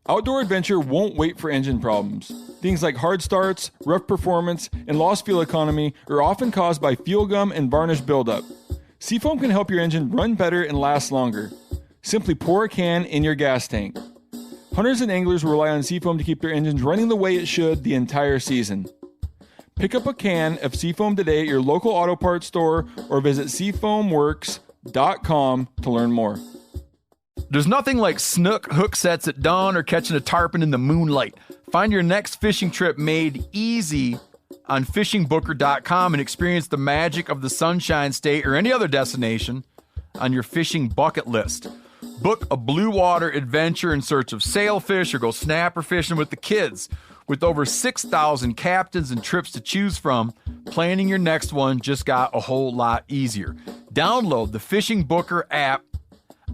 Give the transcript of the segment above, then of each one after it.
Outdoor adventure won't wait for engine problems. Things like hard starts, rough performance, and lost fuel economy are often caused by fuel gum and varnish buildup. Seafoam can help your engine run better and last longer. Simply pour a can in your gas tank. Hunters and anglers rely on Seafoam to keep their engines running the way it should the entire season. Pick up a can of Seafoam today at your local auto parts store or visit seafoamworks.com to learn more. There's nothing like snook hook sets at dawn or catching a tarpon in the moonlight. Find your next fishing trip made easy on fishingbooker.com and experience the magic of the Sunshine State or any other destination on your fishing bucket list. Book a blue water adventure in search of sailfish or go snapper fishing with the kids. With over 6,000 captains and trips to choose from, planning your next one just got a whole lot easier. Download the Fishing Booker app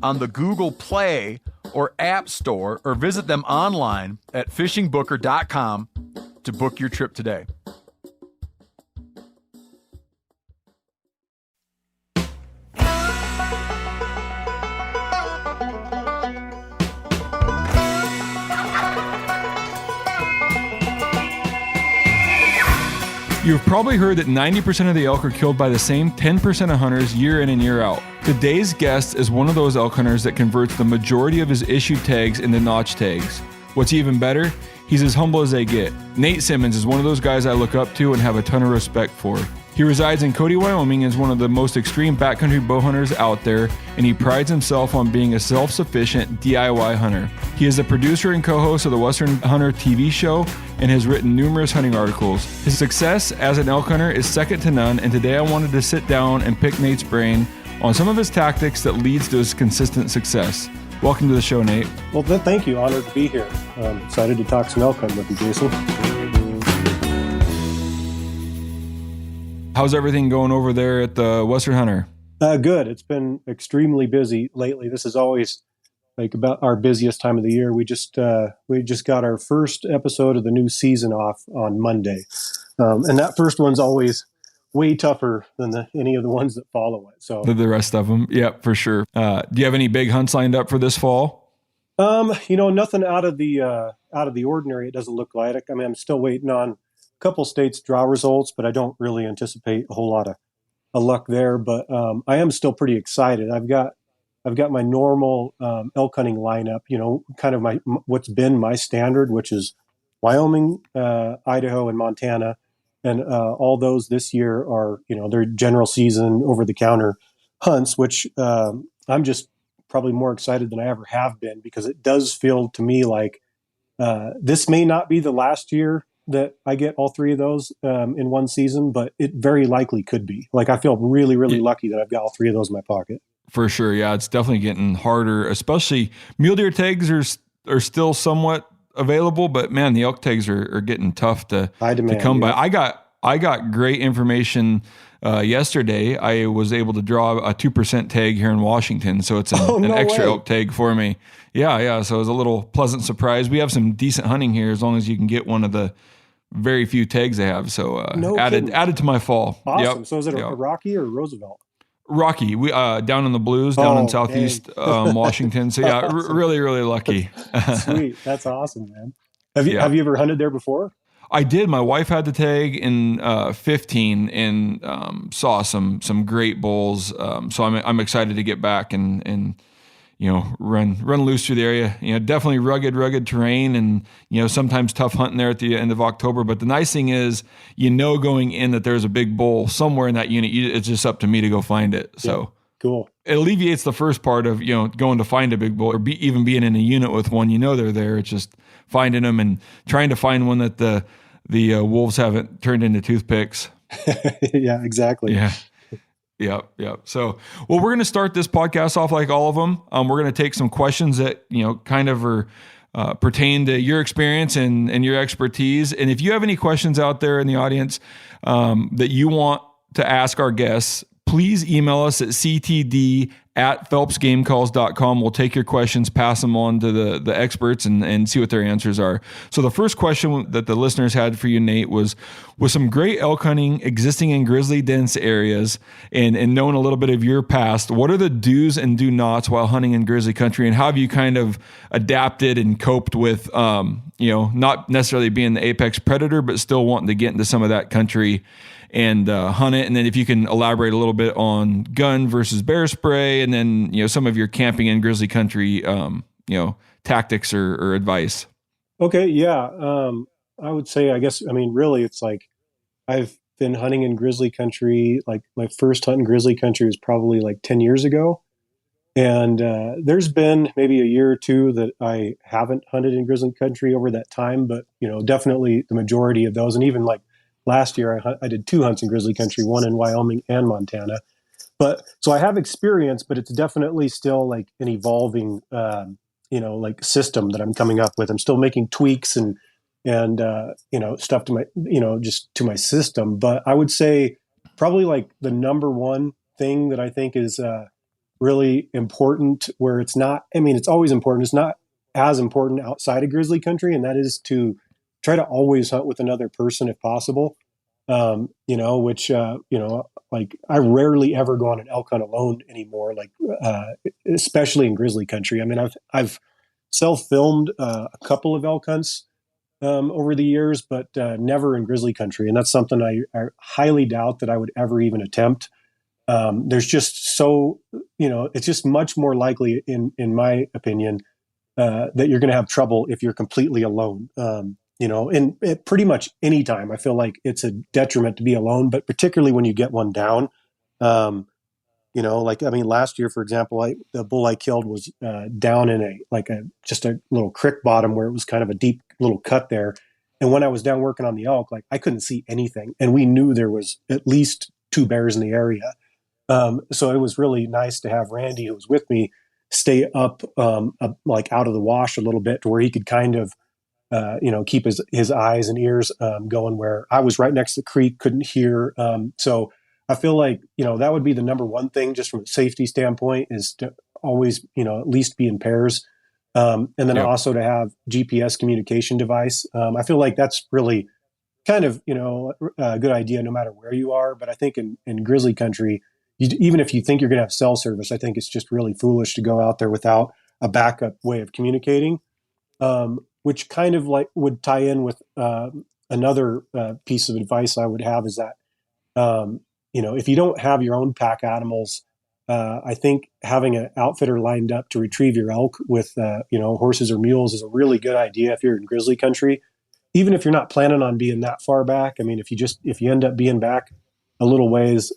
on the Google Play or App Store or visit them online at fishingbooker.com to book your trip today. You've probably heard that 90% of the elk are killed by the same 10% of hunters year in and year out. Today's guest is one of those elk hunters that converts the majority of his issued tags into notch tags. What's even better, he's as humble as they get. Nate Simmons is one of those guys I look up to and have a ton of respect for. He resides in Cody, Wyoming, and is one of the most extreme backcountry bow hunters out there, and he prides himself on being a self-sufficient DIY hunter. He is the producer and co-host of the Western Hunter TV show and has written numerous hunting articles. His success as an elk hunter is second to none, and today I wanted to sit down and pick Nate's brain on some of his tactics that leads to his consistent success. Welcome to the show, Nate. Well, thank you. Honored to be here. I'm excited to talk some elk hunting with you, Jason. How's everything going over there at the Western Hunter? Good. It's been extremely busy lately. This is always like about our busiest time of the year. We just got our first episode of the new season off on Monday, and that first one's always way tougher than any of the ones that follow it. So the rest of them, yeah, for sure. Do you have any big hunts lined up for this fall? Nothing out of the ordinary. It doesn't look like it. I mean, I'm still waiting on couple states draw results, but I don't really anticipate a whole lot of luck there. But I am still pretty excited. I've got my normal elk hunting lineup. Kind of what's been my standard, which is Wyoming, Idaho, and Montana, and all those this year are their general season over the counter hunts, which I'm just probably more excited than I ever have been because it does feel to me like this may not be the last year that I get all three of those in one season, but it very likely could be. Like I feel really, really lucky that I've got all three of those in my pocket. For sure. Yeah, it's definitely getting harder, especially mule deer tags are still somewhat available, but man, the elk tags are getting tough to come by. I got great information yesterday. I was able to draw a 2% tag here in Washington, so it's an extra elk tag for me. Yeah. So it was a little pleasant surprise. We have some decent hunting here as long as you can get one of the very few tags they have. So added to my fall. Awesome. Yep. So is it a Rocky or Roosevelt? Rocky. We down in the Blues, down in Southeast Washington. So yeah, awesome. Really, really lucky. Sweet. That's awesome, man. Have you ever hunted there before? I did. My wife had the tag in 15 and saw some great bulls. So I'm excited to get back and run loose through the area. Definitely rugged terrain and sometimes tough hunting there at the end of October. But the nice thing is going in that there's a big bull somewhere in that unit. It's just up to me to go find it. So yeah, cool. It alleviates the first part of going to find a big bull or even being in a unit with one. They're there. It's just finding them and trying to find one that the wolves haven't turned into toothpicks. Yeah, exactly. Yeah. Yep. So, we're going to start this podcast off like all of them. We're going to take some questions that, kind of are pertain to your experience and your expertise. And if you have any questions out there in the audience that you want to ask our guests, please email us at ctd at phelpsgamecalls.com. We'll take your questions, pass them on to the experts and see what their answers are. So the first question that the listeners had for you, Nate, was, with some great elk hunting existing in grizzly dense areas and knowing a little bit of your past, what are the do's and do nots while hunting in grizzly country, and how have you kind of adapted and coped with, not necessarily being the apex predator, but still wanting to get into some of that country and hunt it? And then if you can elaborate a little bit on gun versus bear spray, and then, some of your camping in grizzly country, tactics or advice. Okay. Yeah. I would say, really it's like I've been hunting in grizzly country. Like my first hunt in grizzly country was probably like 10 years ago. And there's been maybe a year or two that I haven't hunted in grizzly country over that time, but, definitely the majority of those. And even like last year, I did 2 hunts in grizzly country, one in Wyoming and Montana. But so I have experience, but it's definitely still like an evolving, like system that I'm coming up with. I'm still making tweaks and stuff to my, just to my system. But I would say probably like the number one thing that I think is really important, where it's not, it's always important. It's not as important outside of grizzly country. And that is to try to always hunt with another person if possible. Like I rarely ever go on an elk hunt alone anymore, like, especially in grizzly country. I've self-filmed a couple of elk hunts over the years, but never in grizzly country. And that's something I highly doubt that I would ever even attempt. There's just it's just much more likely in my opinion, that you're going to have trouble if you're completely alone. And pretty much any time I feel like it's a detriment to be alone, but particularly when you get one down, last year, for example, the bull I killed was down in just a little creek bottom where it was kind of a deep little cut there. And when I was down working on the elk, like I couldn't see anything. And we knew there was at least 2 bears in the area. So it was really nice to have Randy, who was with me, stay up, like out of the wash a little bit to where he could kind of, keep his eyes and ears going, where I was right next to the creek, couldn't hear. So I feel like, that would be the number one thing just from a safety standpoint, is to always, at least be in pairs. And then also to have GPS communication device. I feel like that's really kind of, a good idea no matter where you are. But I think in grizzly country, even if you think you're going to have cell service, I think it's just really foolish to go out there without a backup way of communicating. Which kind of like would tie in with another piece of advice I would have, is that, if you don't have your own pack animals, I think having an outfitter lined up to retrieve your elk with, horses or mules is a really good idea if you're in grizzly country, even if you're not planning on being that far back. If you end up being back a little ways,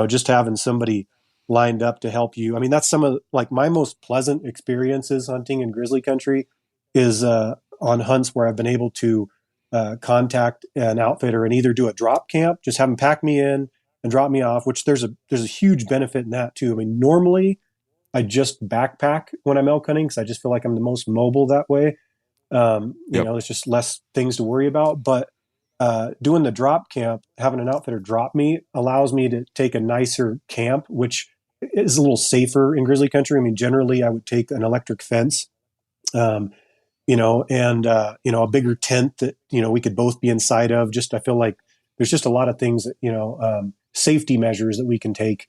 just having somebody lined up to help you. That's some of like my most pleasant experiences hunting in grizzly country is on hunts where I've been able to contact an outfitter and either do a drop camp, just have them pack me in and drop me off, which there's a huge benefit in that too. Normally I just backpack when I'm elk hunting because I just feel like I'm the most mobile that way. There's just less things to worry about. But doing the drop camp, having an outfitter drop me allows me to take a nicer camp, which is a little safer in grizzly country. Generally I would take an electric fence. A bigger tent that, we could both be inside of. I feel like there's just a lot of things that, safety measures that we can take,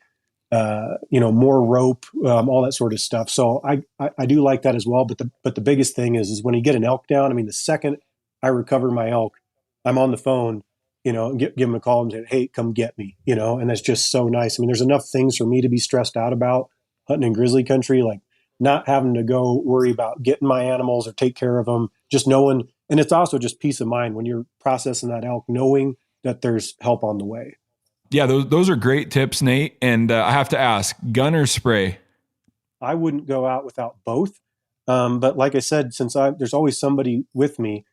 more rope, all that sort of stuff. So I do like that as well. But the biggest thing is when you get an elk down, the second I recover my elk, I'm on the phone, and give them a call and say, hey, come get me, and that's just so nice. There's enough things for me to be stressed out about hunting in grizzly country, like not having to go worry about getting my animals or take care of them, just knowing. And it's also just peace of mind when you're processing that elk, knowing that there's help on the way. Yeah, those are great tips, Nate. And I have to ask, gun or spray? I wouldn't go out without both. But like I said, since there's always somebody with me,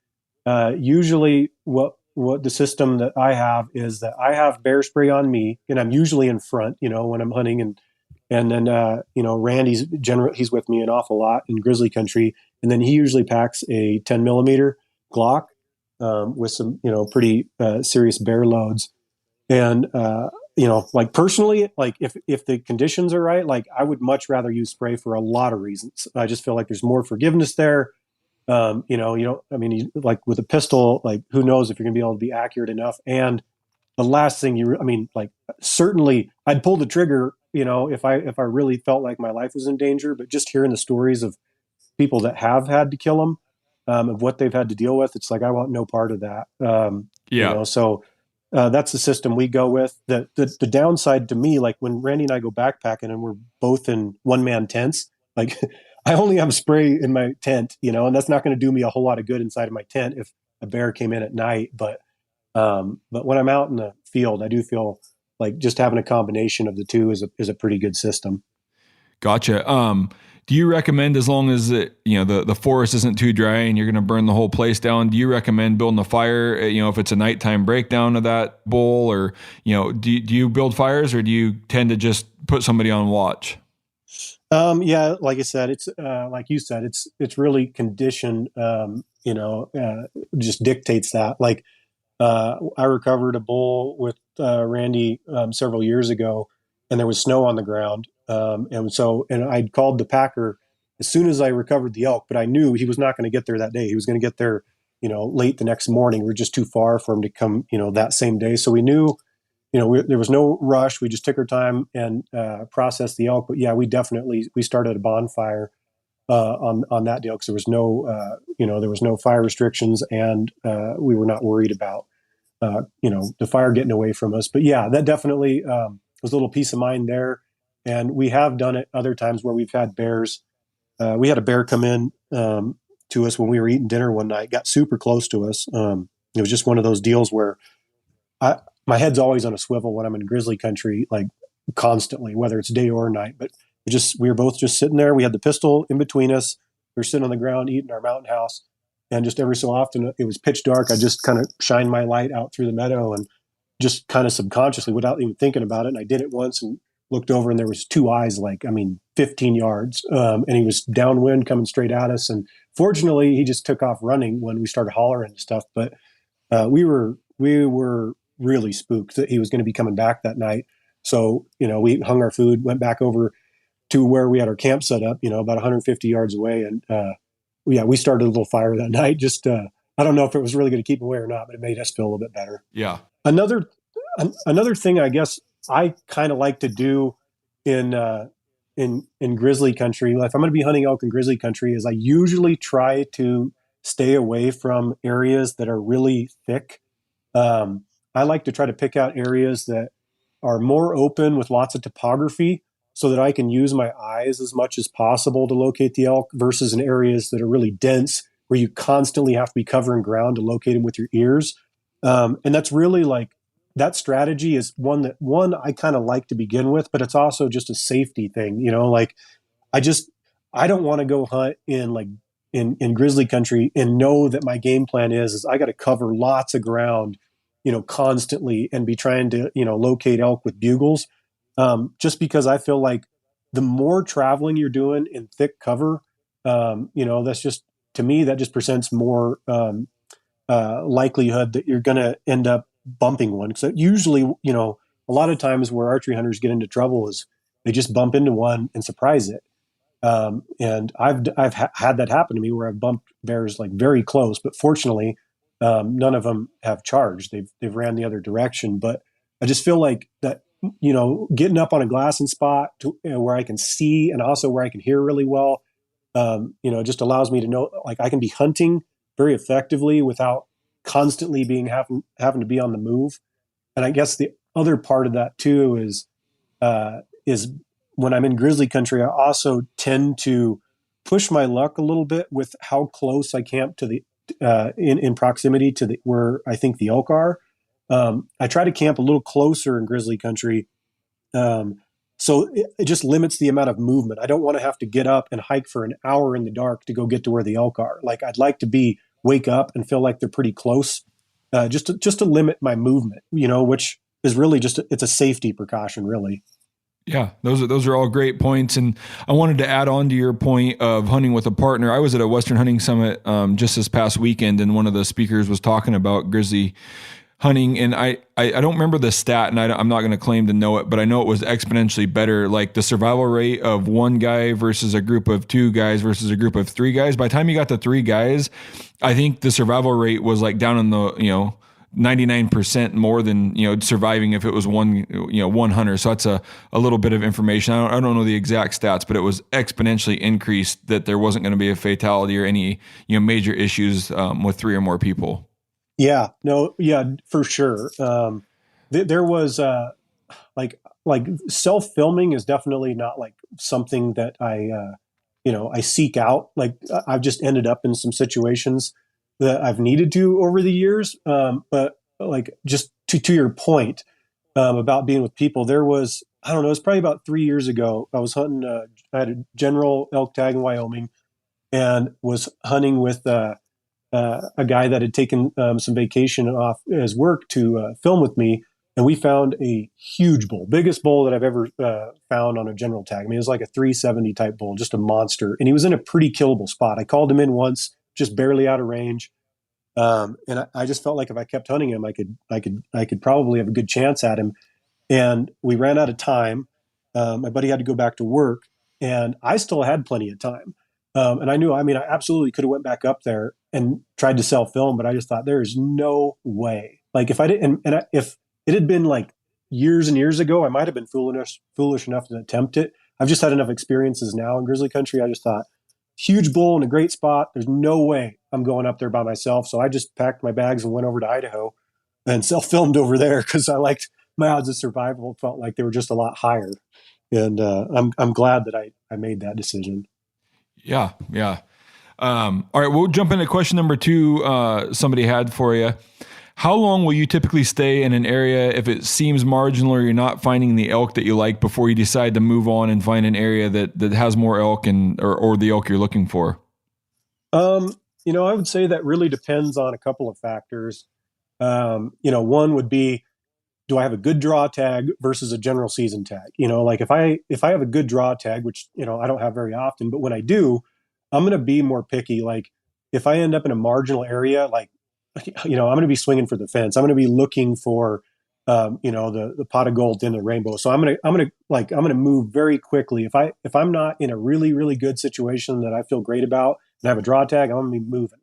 usually what the system that I have is that I have bear spray on me, and I'm usually in front, when I'm hunting, and then, Randy's he's with me an awful lot in grizzly country. And then he usually packs a 10 millimeter Glock, with some, pretty, serious bear loads. And, like personally, like if the conditions are right, like I would much rather use spray for a lot of reasons. I just feel like there's more forgiveness there. Like with a pistol, like who knows if you're going to be able to be accurate enough. And the last thing certainly I'd pull the trigger, if I really felt like my life was in danger, but just hearing the stories of people that have had to kill them, of what they've had to deal with, it's like, I want no part of that. So that's the system we go with. The downside to me, like when Randy and I go backpacking and we're both in one-man tents, like I only have spray in my tent, and that's not going to do me a whole lot of good inside of my tent if a bear came in at night. But when I'm out in the field, I do feel like just having a combination of the two is a pretty good system. Gotcha. Do you recommend, as long as the forest isn't too dry and you're going to burn the whole place down, do you recommend building a fire, if it's a nighttime breakdown of that bull, or, do you build fires, or do you tend to just put somebody on watch? Yeah, like I said, it's like you said, it's really condition, just dictates that. Like, I recovered a bull with Randy several years ago, and there was snow on the ground. And I'd called the packer as soon as I recovered the elk, but I knew he was not going to get there that day. He was going to get there, late the next morning. We're just too far for him to come, that same day. So we knew, there was no rush. We just took our time and processed the elk. But yeah, we started a bonfire on that deal, because there was no fire restrictions, and we were not worried about the fire getting away from us. But yeah, that definitely was a little peace of mind there. And we have done it other times where we've had bears. We had a bear come in to us when we were eating dinner one night, got super close to us. It was just one of those deals where my head's always on a swivel when I'm in grizzly country, like constantly, whether it's day or night. But we were both just sitting there. We had the pistol in between us. We were sitting on the ground eating our mountain house. And just every so often, it was pitch dark. I just kind of shined my light out through the meadow, and just kind of subconsciously, without even thinking about it. And I did it once and looked over, and there was two eyes, 15 yards. And he was downwind coming straight at us. And fortunately, he just took off running when we started hollering and stuff. But we were really spooked that he was going to be coming back that night. So, we hung our food, went back over to where we had our camp set up, about 150 yards away. And we started a little fire that night. Just, I don't know if it was really going to keep away or not, but it made us feel a little bit better. Yeah. Another thing, I guess, I kind of like to do in grizzly country, if I'm going to be hunting elk in grizzly country, is I usually try to stay away from areas that are really thick. I like to try to pick out areas that are more open with lots of topography, so that I can use my eyes as much as possible to locate the elk, versus in areas that are really dense, where you constantly have to be covering ground to locate them with your ears. And that's really that strategy is one I kind of like to begin with, but it's also just a safety thing. I don't want to go hunt in grizzly country and know that my game plan is I got to cover lots of ground, constantly, and be trying to, locate elk with bugles. Just because I feel like the more traveling you're doing in thick cover, that's just, to me, that just presents more likelihood that you're going to end up bumping one. So usually, a lot of times where archery hunters get into trouble is they just bump into one and surprise it. And I've had that happen to me, where I've bumped bears very close, but fortunately, none of them have charged. They've ran the other direction. But I just feel like that, getting up on a glassing spot where I can see and also where I can hear really well, just allows me to know, I can be hunting very effectively without constantly having to be on the move. And I guess the other part of that too is when I'm in grizzly country, I also tend to push my luck a little bit with how close I camp to the in proximity to where I think the elk are. I try to camp a little closer in grizzly country. So it just limits the amount of movement. I don't want to have to get up and hike for an hour in the dark to go get to where the elk are. I'd like to wake up and feel like they're pretty close, just to limit my movement, which is really it's a safety precaution, really. Yeah, those are all great points. And I wanted to add on to your point of hunting with a partner. I was at a Western Hunting Summit just this past weekend, and one of the speakers was talking about grizzly hunting, and I don't remember the stat, and I'm not going to claim to know it, but I know it was exponentially better. Like the survival rate of one guy versus a group of two guys versus a group of three guys. By the time you got to three guys, I think the survival rate was like down in the 99% more than surviving if it was one hunter. So that's a little bit of information. I don't know the exact stats, but it was exponentially increased that there wasn't going to be a fatality or any major issues with three or more people. Yeah, no, yeah, for sure. There was like self-filming is definitely not like something that I seek out. Like I've just ended up in some situations that I've needed to over the years. But like just to your point about being with people, there was, I don't know, it's probably about 3 years ago. I was hunting. I had a general elk tag in Wyoming and was hunting with a guy that had taken some vacation off his work to film with me. And we found a huge bull, biggest bull that I've ever found on a general tag. I mean, it was like a 370 type bull, just a monster. And he was in a pretty killable spot. I called him in once, just barely out of range. And I just felt like if I kept hunting him, I could probably have a good chance at him. And we ran out of time. My buddy had to go back to work, and I still had plenty of time. And I knew, I absolutely could have went back up there and tried to self film, but I just thought there is no way. Like if I didn't, if it had been like years and years ago, I might have been foolish enough to attempt it. I've just had enough experiences now in grizzly country. I just thought, huge bull in a great spot. There's no way I'm going up there by myself. So I just packed my bags and went over to Idaho and self filmed over there because I liked my odds of survival. Felt like they were just a lot higher. And I'm glad that I made that decision. Yeah. All right, we'll jump into question number 2 somebody had for you. How long will you typically stay in an area if it seems marginal or you're not finding the elk that you like before you decide to move on and find an area that has more elk or the elk you're looking for? I would say that really depends on a couple of factors. One would be, do I have a good draw tag versus a general season tag? Like if I have a good draw tag, which, I don't have very often, but when I do, I'm going to be more picky. Like if I end up in a marginal area, like, I'm going to be swinging for the fence. I'm going to be looking for, the pot of gold in the rainbow. So I'm going to move very quickly. If I'm not in a really, really good situation that I feel great about and have a draw tag, I'm going to be moving.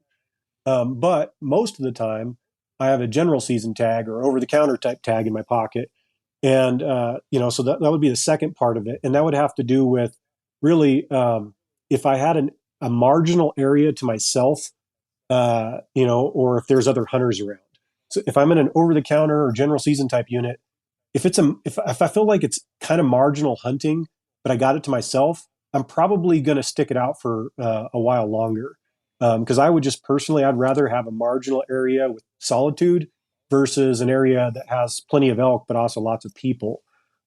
But most of the time I have a general season tag or over the counter type tag in my pocket. And, so that would be the second part of it. And that would have to do with really, if I had a marginal area to myself, or if there's other hunters around. So if I'm in an over the counter or general season type unit, if I feel like it's kind of marginal hunting, but I got it to myself, I'm probably going to stick it out for a while longer. Because I would just personally, I'd rather have a marginal area with solitude versus an area that has plenty of elk, but also lots of people.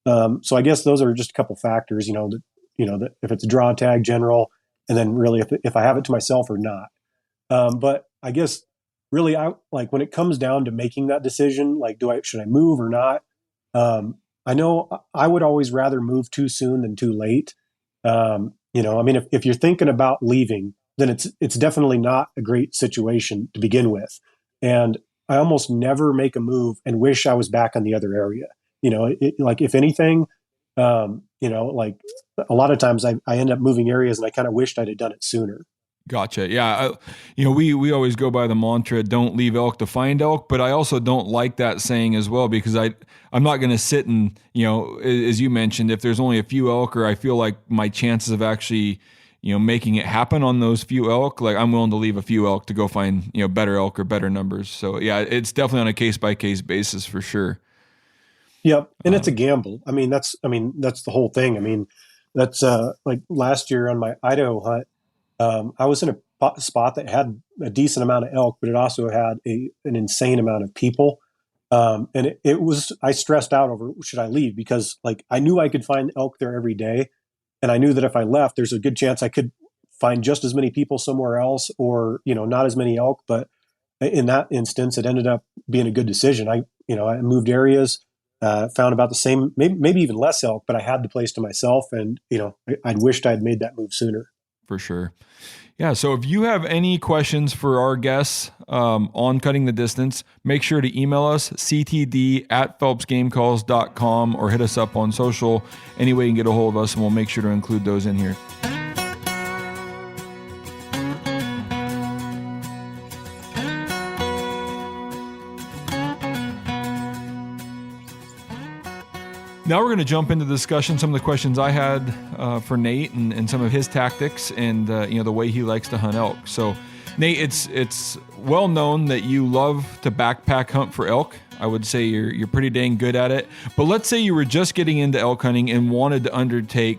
So I guess those are just a couple factors, that if it's a draw tag general, and then really if I have it to myself or not. But I guess really I like when it comes down to making that decision, like, should I move or not? I know I would always rather move too soon than too late. If you're thinking about leaving, then it's definitely not a great situation to begin with. And I almost never make a move and wish I was back on the other area. Like if anything, like a lot of times I end up moving areas and I kind of wished I'd have done it sooner. Gotcha. Yeah. We always go by the mantra, don't leave elk to find elk, but I also don't like that saying as well, because I'm not going to sit and, as you mentioned, if there's only a few elk or I feel like my chances of actually, making it happen on those few elk, like I'm willing to leave a few elk to go find, better elk or better numbers. So yeah, it's definitely on a case by case basis for sure. Yep. And it's a gamble. That's the whole thing. That's like last year on my Idaho hunt, I was in a spot that had a decent amount of elk, but it also had an insane amount of people. And I stressed out over, should I leave? Because like I knew I could find elk there every day. And I knew that if I left, there's a good chance I could find just as many people somewhere else or, not as many elk. But in that instance, it ended up being a good decision. I moved areas, found about the same, maybe even less elk, but I had the place to myself. And, I'd wished I'd made that move sooner. For sure. Yeah, so if you have any questions for our guests on cutting the distance, make sure to email us, ctd@phelpsgamecalls.com, or hit us up on social. Any way you can get a hold of us, and we'll make sure to include those in here. Now we're going to jump into the discussion, some of the questions I had for Nate and some of his tactics and the way he likes to hunt elk. So Nate, it's well known that you love to backpack hunt for elk. I would say you're pretty dang good at it. But let's say you were just getting into elk hunting and wanted to undertake,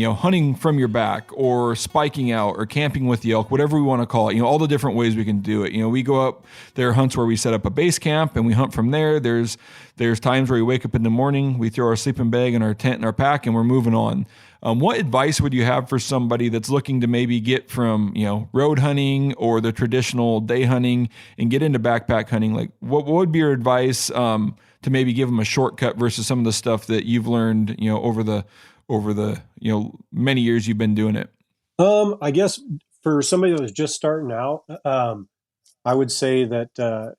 hunting from your back or spiking out or camping with the elk, whatever we want to call it, all the different ways we can do it. We go up, there are hunts where we set up a base camp and we hunt from there. There's times where we wake up in the morning, we throw our sleeping bag and our tent and our pack and we're moving on. What advice would you have for somebody that's looking to maybe get from, road hunting or the traditional day hunting and get into backpack hunting? Like what would be your advice to maybe give them a shortcut versus some of the stuff that you've learned, over the many years you've been doing it? I guess for somebody that was just starting out, I would say that,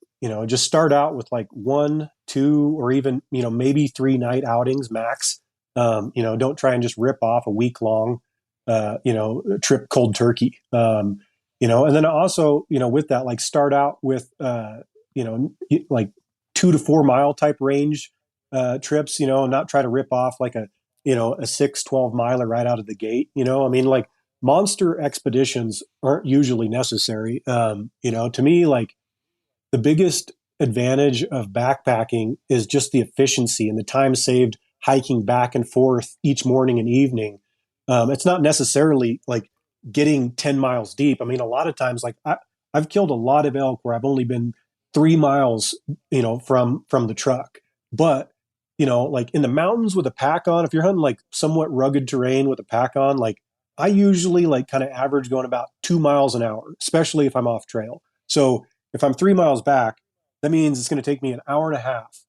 just start out with like 1, 2, or even, maybe 3 night outings max. Don't try and just rip off a week long, trip cold turkey. And then also, with that, like start out with, like 2 to 4 mile type range, trips, not try to rip off like a 6-12 miler right out of the gate. Like monster expeditions aren't usually necessary. To me, like the biggest advantage of backpacking is just the efficiency and the time saved hiking back and forth each morning and evening. It's not necessarily like getting 10 miles deep. A lot of times, like I've killed a lot of elk where I've only been 3 miles, from the truck, but like in the mountains with a pack on, if you're hunting like somewhat rugged terrain with a pack on, like I usually like kind of average going about 2 miles an hour, especially if I'm off trail. So if I'm 3 miles back, that means it's going to take me an hour and a half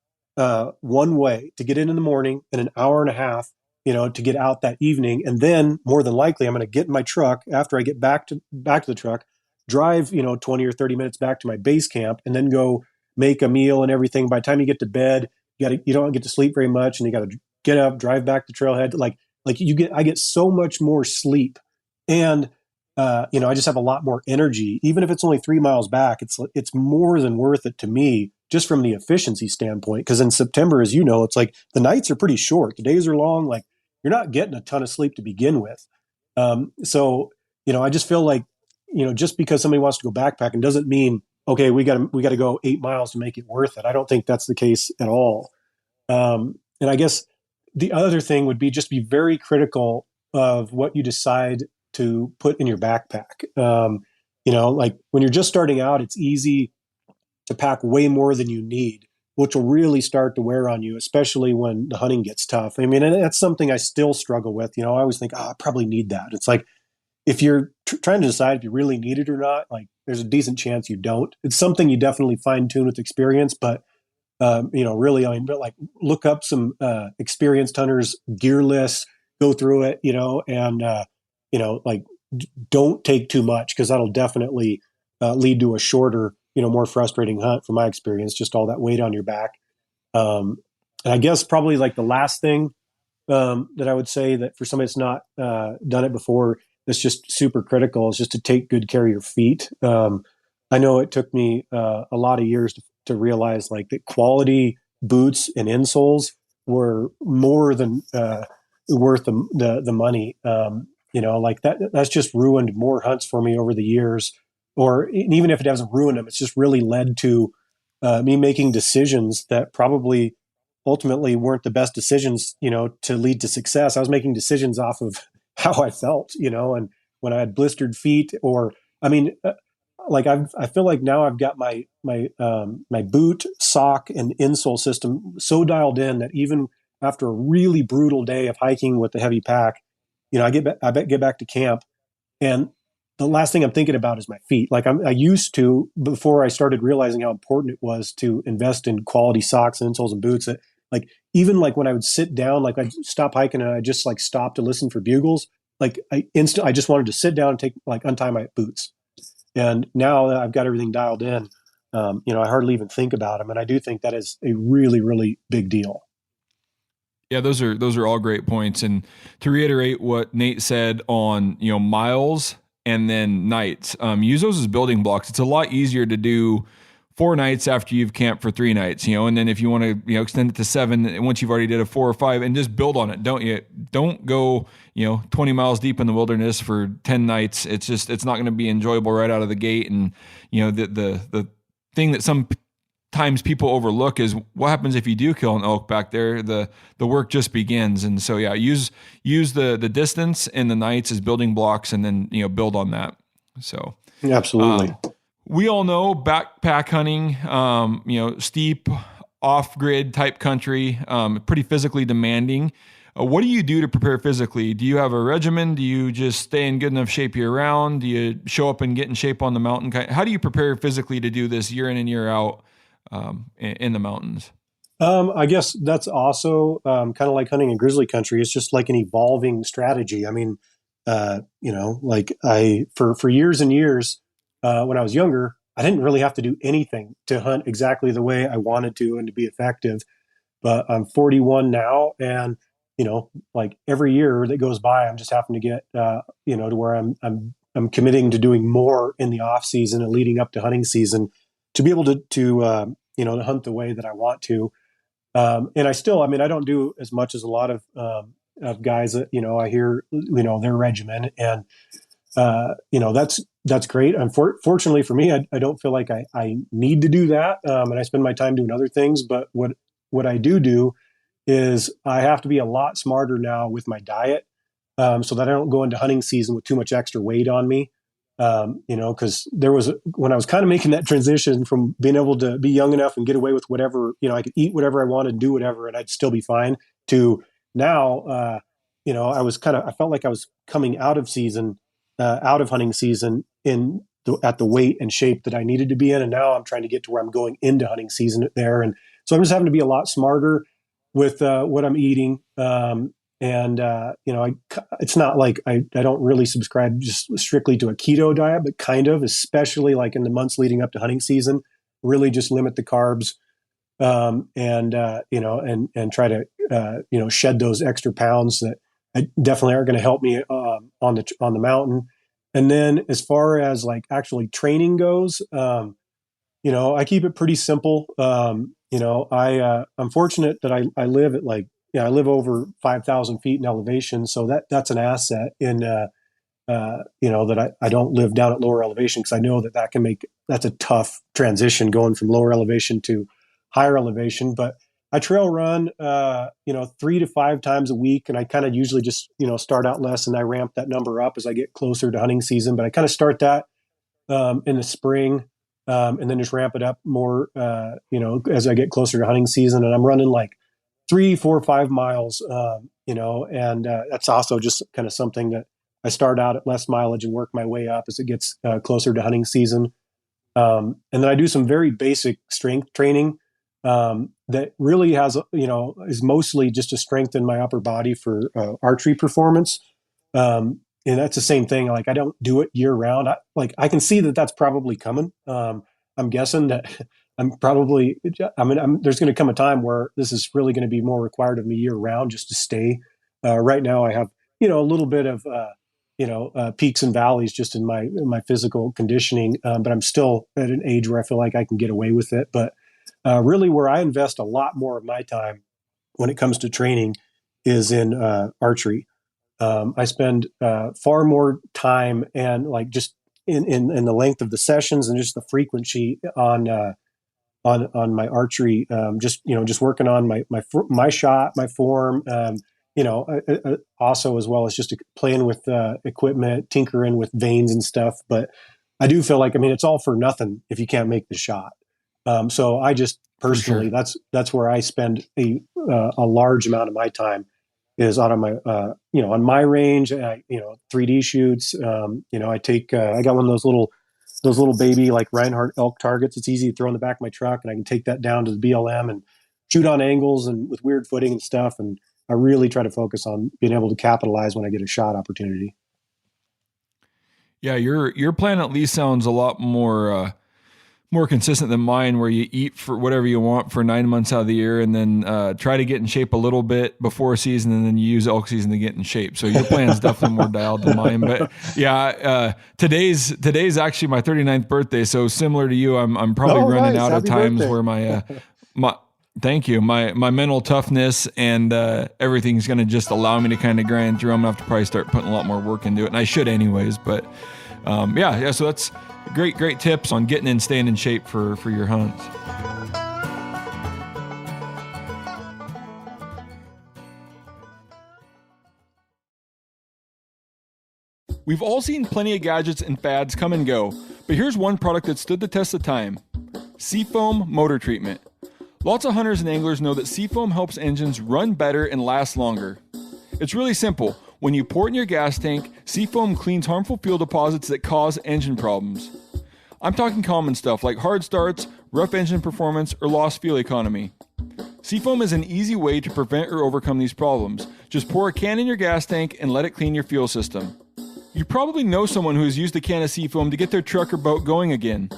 one way to get in the morning and an hour and a half, to get out that evening. And then more than likely, I'm going to get in my truck after I get back to the truck, drive, 20 or 30 minutes back to my base camp and then go make a meal and everything. By the time you get to bed, you don't get to sleep very much, and you got to get up, drive back the trailhead. I get so much more sleep, and I just have a lot more energy. Even if it's only 3 miles back, it's more than worth it to me, just from the efficiency standpoint. Because in September, as you know, it's like the nights are pretty short, the days are long. Like you're not getting a ton of sleep to begin with. So I just feel like just because somebody wants to go backpacking doesn't mean, okay, we got to go 8 miles to make it worth it. I don't think that's the case at all. And I guess the other thing would be just be very critical of what you decide to put in your backpack. Like when you're just starting out, it's easy to pack way more than you need, which will really start to wear on you, especially when the hunting gets tough. And that's something I still struggle with. I always think, I probably need that. It's like, if you're trying to decide if you really need it or not, like there's a decent chance you don't. It's something you definitely fine tune with experience, but really, like look up some experienced hunters' gear lists, go through it, and like don't take too much, because that'll definitely lead to a shorter, more frustrating hunt from my experience, just all that weight on your back. And I guess probably like the last thing that I would say that for somebody that's not done it before, that's just super critical, is just to take good care of your feet. I know it took me a lot of years to realize like that quality boots and insoles were more than worth the money. Like that's just ruined more hunts for me over the years. Or even if it hasn't ruined them, it's just really led to me making decisions that probably ultimately weren't the best decisions, to lead to success. I was making decisions off of how I felt, and when I had blistered feet, or like I feel like now I've got my boot, sock, and insole system so dialed in that even after a really brutal day of hiking with the heavy pack, I get back to camp, and the last thing I'm thinking about is my feet. Like I used to, before I started realizing how important it was to invest in quality socks and insoles and boots. That like even like when I would sit down, like I'd stop hiking and I just like stop to listen for bugles. I just wanted to sit down and untie my boots. And now that I've got everything dialed in, I hardly even think about them. And I do think that is a really, really big deal. Yeah, those are all great points. And to reiterate what Nate said on, miles and then nights, use those as building blocks. It's a lot easier to do 4 nights after you've camped for 3 nights, and then if you want to, extend it to 7 once you've already did a 4 or 5, and just build on it. Don't go, 20 miles deep in the wilderness for 10 nights. It's not going to be enjoyable right out of the gate. And, the thing that sometimes people overlook is what happens if you do kill an elk back there. The work just begins. And so, yeah, use the distance and the nights as building blocks, and then, build on that. So absolutely. We all know backpack hunting, steep off-grid type country, pretty physically demanding. What do you do to prepare physically? Do you have a regimen? Do you just stay in good enough shape year round? Do you show up and get in shape on the mountain? How do you prepare physically to do this year in and year out in the mountains? I guess that's also kind of like hunting in grizzly country. It's just like an evolving strategy. I mean, for years and years, when I was younger, I didn't really have to do anything to hunt exactly the way I wanted to and to be effective. But I'm 41 now, and like every year that goes by, I'm just having to get to where I'm committing to doing more in the off season and leading up to hunting season to be able to hunt the way that I want to. And I don't do as much as a lot of guys that I hear their regimen, and that's great. Unfortunately for me, I don't feel like I need to do that, and I spend my time doing other things. But what I do is I have to be a lot smarter now with my diet, so that I don't go into hunting season with too much extra weight on me. Because there was when I was kind of making that transition from being able to be young enough and get away with whatever, I could eat whatever I wanted, do whatever, and I'd still be fine. To now, I felt like I was coming out of hunting season at the weight and shape that I needed to be in, and now I'm trying to get to where I'm going into hunting season there, and so I'm just having to be a lot smarter with what I'm eating. It's not like I don't really subscribe just strictly to a keto diet, but kind of, especially like in the months leading up to hunting season, really just limit the carbs, and try to, shed those extra pounds that definitely are going to help me, on the mountain. And then as far as like actually training goes, I keep it pretty simple. I'm fortunate that I live at I live over 5,000 feet in elevation. So that's an asset in, that I don't live down at lower elevation, because I know that's a tough transition going from lower elevation to higher elevation. But I trail run, 3 to 5 times a week. And I kind of usually just, start out less, and I ramp that number up as I get closer to hunting season. But I kind of start that in the spring, and then just ramp it up more, as I get closer to hunting season. And I'm running like 3, 4, 5 miles, and that's also just kind of something that I start out at less mileage and work my way up as it gets closer to hunting season. And then I do some very basic strength training that really is mostly just to strengthen my upper body for archery performance. And that's the same thing. Like, I don't do it year round. I can see that that's probably coming. I'm guessing that there's going to come a time where this is really going to be more required of me year round just to stay. Right now I have, a little bit of, peaks and valleys just in my physical conditioning. But I'm still at an age where I feel like I can get away with it. But really where I invest a lot more of my time when it comes to training is in archery. I spend far more time and just in the length of the sessions and just the frequency on my archery, just working on my shot, my form, also as well as just playing with equipment, tinkering with vanes and stuff. But I do feel like, it's all for nothing if you can't make the shot. So I just personally, that's where I spend a large amount of my time is out of my, on my range. And 3D shoots. I take, I got one of those little baby like Reinhardt elk targets. It's easy to throw in the back of my truck, and I can take that down to the BLM and shoot on angles and with weird footing and stuff. And I really try to focus on being able to capitalize when I get a shot opportunity. Yeah, your plan at least sounds a lot more consistent than mine, where you eat for whatever you want for 9 months out of the year, and then try to get in shape a little bit before season, and then you use elk season to get in shape. So your plan is definitely more dialed than mine. But yeah, today's actually my 39th birthday, so similar to you, I'm probably running out Happy of times birthday. where my thank you, my mental toughness and everything's going to just allow me to kind of grind through. I'm gonna have to probably start putting a lot more work into it, and I should anyways. But yeah. So that's great tips on getting and staying in shape for your hunts. We've all seen plenty of gadgets and fads come and go, but here's one product that stood the test of time: Seafoam Motor Treatment. Lots of hunters and anglers know that Seafoam helps engines run better and last longer. It's really simple. When you pour it in your gas tank, Seafoam cleans harmful fuel deposits that cause engine problems. I'm talking common stuff like hard starts, rough engine performance, or lost fuel economy. Seafoam is an easy way to prevent or overcome these problems. Just pour a can in your gas tank and let it clean your fuel system. You probably know someone who has used a can of Seafoam to get their truck or boat going again.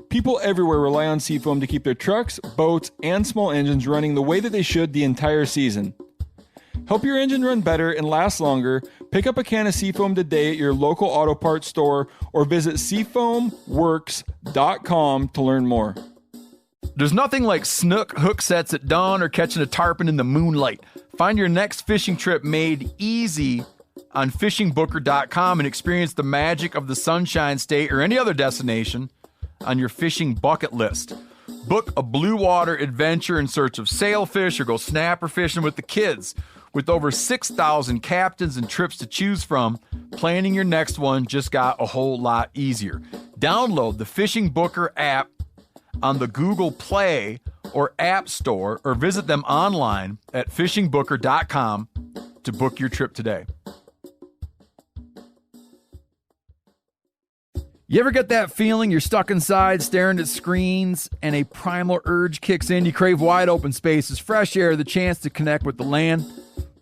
People everywhere rely on Seafoam to keep their trucks, boats, and small engines running the way that they should the entire season. Help your engine run better and last longer. Pick up a can of Seafoam today at your local auto parts store or visit seafoamworks.com to learn more. There's nothing like snook hook sets at dawn or catching a tarpon in the moonlight. Find your next fishing trip made easy on fishingbooker.com and experience the magic of the Sunshine State or any other destination on your fishing bucket list. Book a blue water adventure in search of sailfish or go snapper fishing with the kids. With over 6,000 captains and trips to choose from, planning your next one just got a whole lot easier. Download the Fishing Booker app on the Google Play or App Store, or visit them online at fishingbooker.com to book your trip today. You ever get that feeling you're stuck inside staring at screens and a primal urge kicks in? You crave wide open spaces, fresh air, the chance to connect with the land.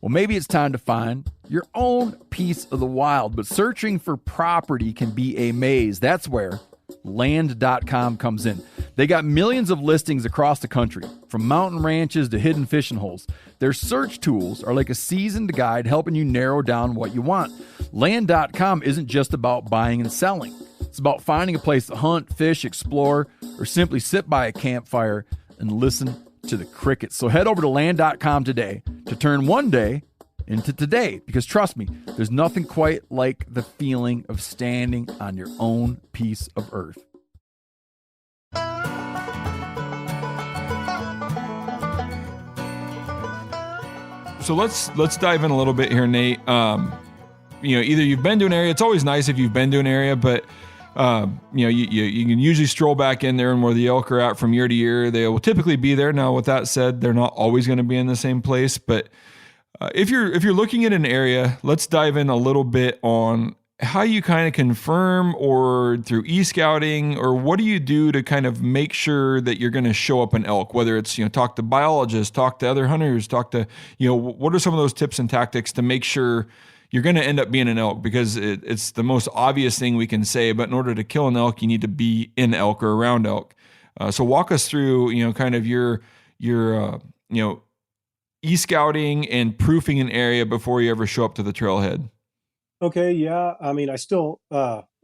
Well, maybe it's time to find your own piece of the wild, but searching for property can be a maze. That's where land.com comes in. They got millions of listings across the country, from mountain ranches to hidden fishing holes. Their search tools are like a seasoned guide helping you narrow down what you want. Land.com isn't just about buying and selling. It's about finding a place to hunt, fish, explore, or simply sit by a campfire and listen to the crickets. So head over to land.com today to turn one day into today, because trust me, there's nothing quite like the feeling of standing on your own piece of earth. So let's dive in a little bit here, Nate. Either you've been to an area. It's always nice if you've been to an area, but you can usually stroll back in there, and where the elk are at from year to year, they will typically be there. Now, with that said, they're not always going to be in the same place. But if you're looking at an area, let's dive in a little bit on how you kind of confirm, or through e-scouting, or what do you do to kind of make sure that you're going to show up an elk, whether it's, talk to biologists, talk to other hunters, talk to, what are some of those tips and tactics to make sure you're going to end up being an elk? Because it's the most obvious thing we can say, but in order to kill an elk, you need to be in elk or around elk. So walk us through, kind of your e-scouting and proofing an area before you ever show up to the trailhead. Okay, yeah. I mean, I still I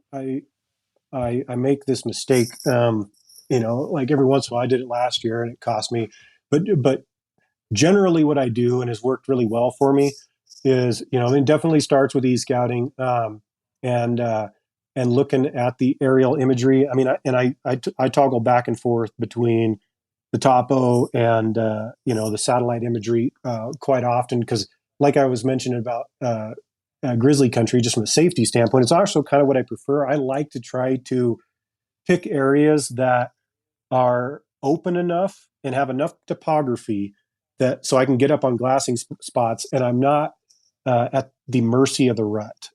make this mistake. Like every once in a while. I did it last year, and it cost me. But generally, what I do, and has worked really well for me, is it definitely starts with e-scouting, and looking at the aerial imagery. I mean, I toggle back and forth between the topo and the satellite imagery quite often, because, like I was mentioning about grizzly country, just from a safety standpoint, it's also kind of what I prefer. I like to try to pick areas that are open enough and have enough topography that so I can get up on glassing spots, and I'm not at the mercy of the rut.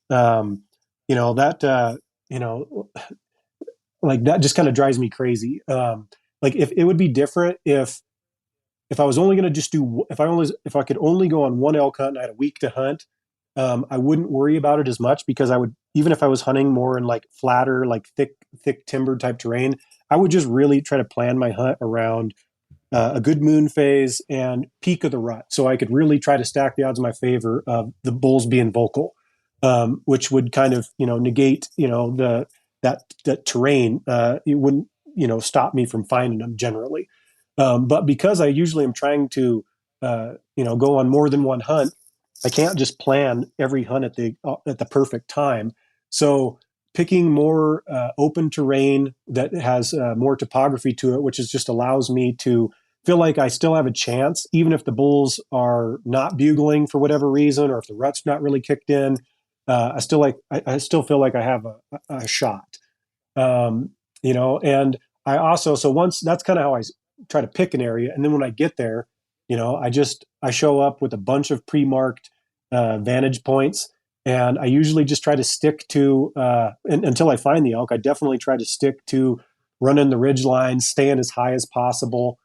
Like that just kind of drives me crazy. Like if it would be different if if I was only going to just do, if I could only go on one elk hunt and I had a week to hunt, I wouldn't worry about it as much because I would, even if I was hunting more in like flatter, like thick timber type terrain, I would just really try to plan my hunt around a good moon phase and peak of the rut. So I could really try to stack the odds in my favor of the bulls being vocal, which would kind of, negate, that terrain. It wouldn't, stop me from finding them generally. But because I usually am trying to, go on more than one hunt, I can't just plan every hunt at the perfect time. So picking more open terrain that has more topography to it, which is just allows me to feel like I still have a chance, even if the bulls are not bugling for whatever reason, or if the rut's not really kicked in. I still feel like I have a shot. And I also, so once that's kind of how I try to pick an area. And then when I get there, I show up with a bunch of pre-marked vantage points. And I usually just try to stick to, until I find the elk, I definitely try to stick to running the ridge line, staying as high as possible.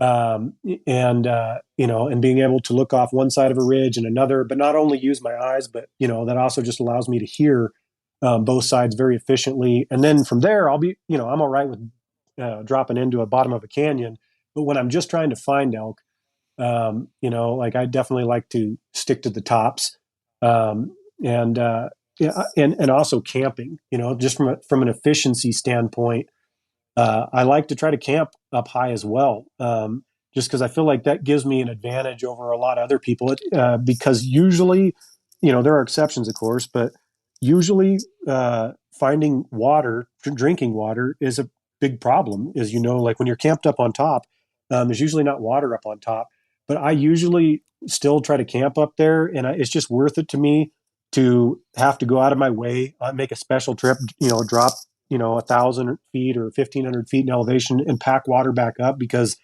And being able to look off one side of a ridge and another, but not only use my eyes, but, that also just allows me to hear both sides very efficiently. And then from there, I'm all right with dropping into a bottom of a canyon. But when I'm just trying to find elk, like I definitely like to stick to the tops. And also camping, just from an efficiency standpoint. I like to try to camp up high as well, just because I feel like that gives me an advantage over a lot of other people. Because usually, there are exceptions, of course, but usually finding water, drinking water, is a big problem. As you know, like when you're camped up on top, there's usually not water up on top. But I usually still try to camp up there, and it's just worth it to me to have to go out of my way, make a special trip, drop 1,000 feet or 1,500 feet in elevation and pack water back up, because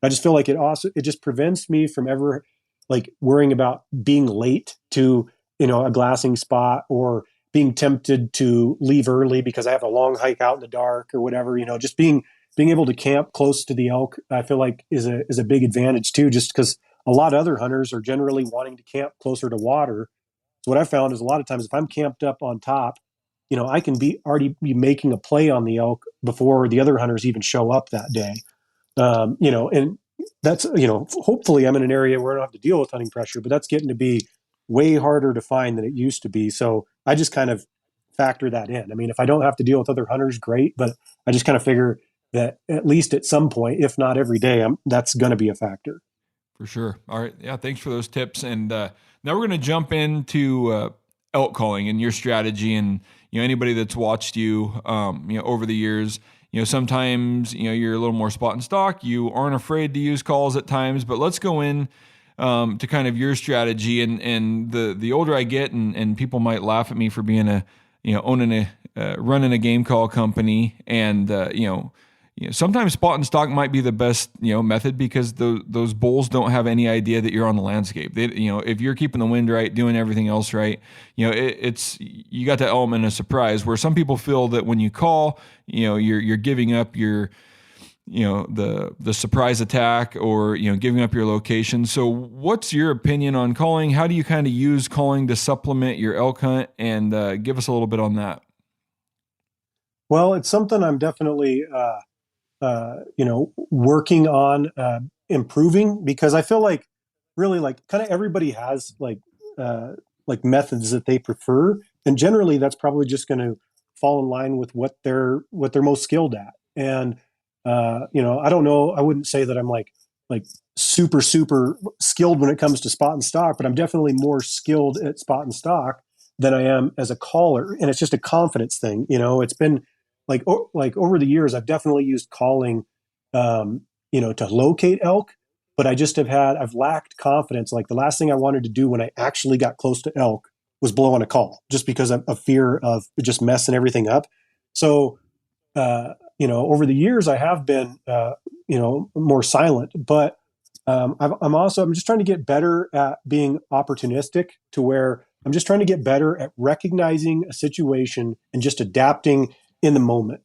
I just feel like it just prevents me from ever like worrying about being late to a glassing spot, or being tempted to leave early because I have a long hike out in the dark or whatever. Just being able to camp close to the elk, I feel like is a big advantage too, just because a lot of other hunters are generally wanting to camp closer to water. So what I found is a lot of times if I'm camped up on top, I can already be making a play on the elk before the other hunters even show up that day. And that's, hopefully I'm in an area where I don't have to deal with hunting pressure, but that's getting to be way harder to find than it used to be. So I just kind of factor that in. I mean, if I don't have to deal with other hunters, great, but I just kind of figure that at least at some point, if not every day, that's going to be a factor. For sure. All right. Yeah. Thanks for those tips. And now we're going to jump into elk calling and your strategy. And anybody that's watched you, over the years, sometimes you're a little more spot and stock. You aren't afraid to use calls at times. But let's go in to kind of your strategy. And the older I get, and people might laugh at me for being running a game call company, and sometimes spot and stock might be the best, method, because those bulls don't have any idea that you're on the landscape. They, if you're keeping the wind right, doing everything else right, you got that element of surprise, where some people feel that when you call, you're giving up your, the surprise attack, or, giving up your location. So what's your opinion on calling? How do you kind of use calling to supplement your elk hunt? And give us a little bit on that. Well, it's something I'm definitely, working on improving, because I feel like really like kind of everybody has like methods that they prefer, and generally that's probably just going to fall in line with what they're most skilled at. And I don't know, I wouldn't say that I'm like super skilled when it comes to spot and stock, but I'm definitely more skilled at spot and stock than I am as a caller, and it's just a confidence thing. It's been like over the years, I've definitely used calling, to locate elk, but I've lacked confidence. Like the last thing I wanted to do when I actually got close to elk was blow on a call, just because of fear of just messing everything up. So, over the years, I have been, more silent, but I'm just trying to get better at being opportunistic, to where I'm just trying to get better at recognizing a situation and just adapting in the moment.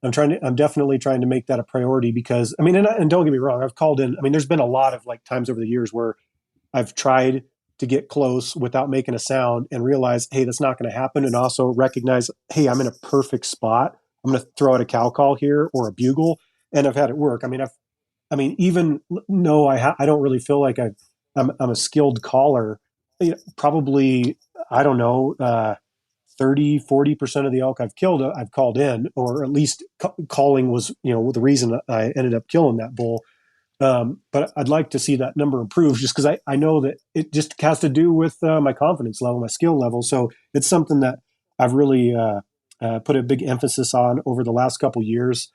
I'm definitely trying to make that a priority because I mean, and don't get me wrong, I've called in. I mean, there's been a lot of like times over the years where I've tried to get close without making a sound and realize, hey, that's not going to happen. And also recognize, hey, I'm in a perfect spot. I'm going to throw out a cow call here or a bugle, and I've had it work. I mean, even no, I don't really feel like I'm a skilled caller. You know, probably, I don't know, 30-40% of the elk I've killed, I've called in, or at least calling was, the reason I ended up killing that bull. But I'd like to see that number improve just because I know that it just has to do with my confidence level, my skill level. So it's something that I've really put a big emphasis on over the last couple of years,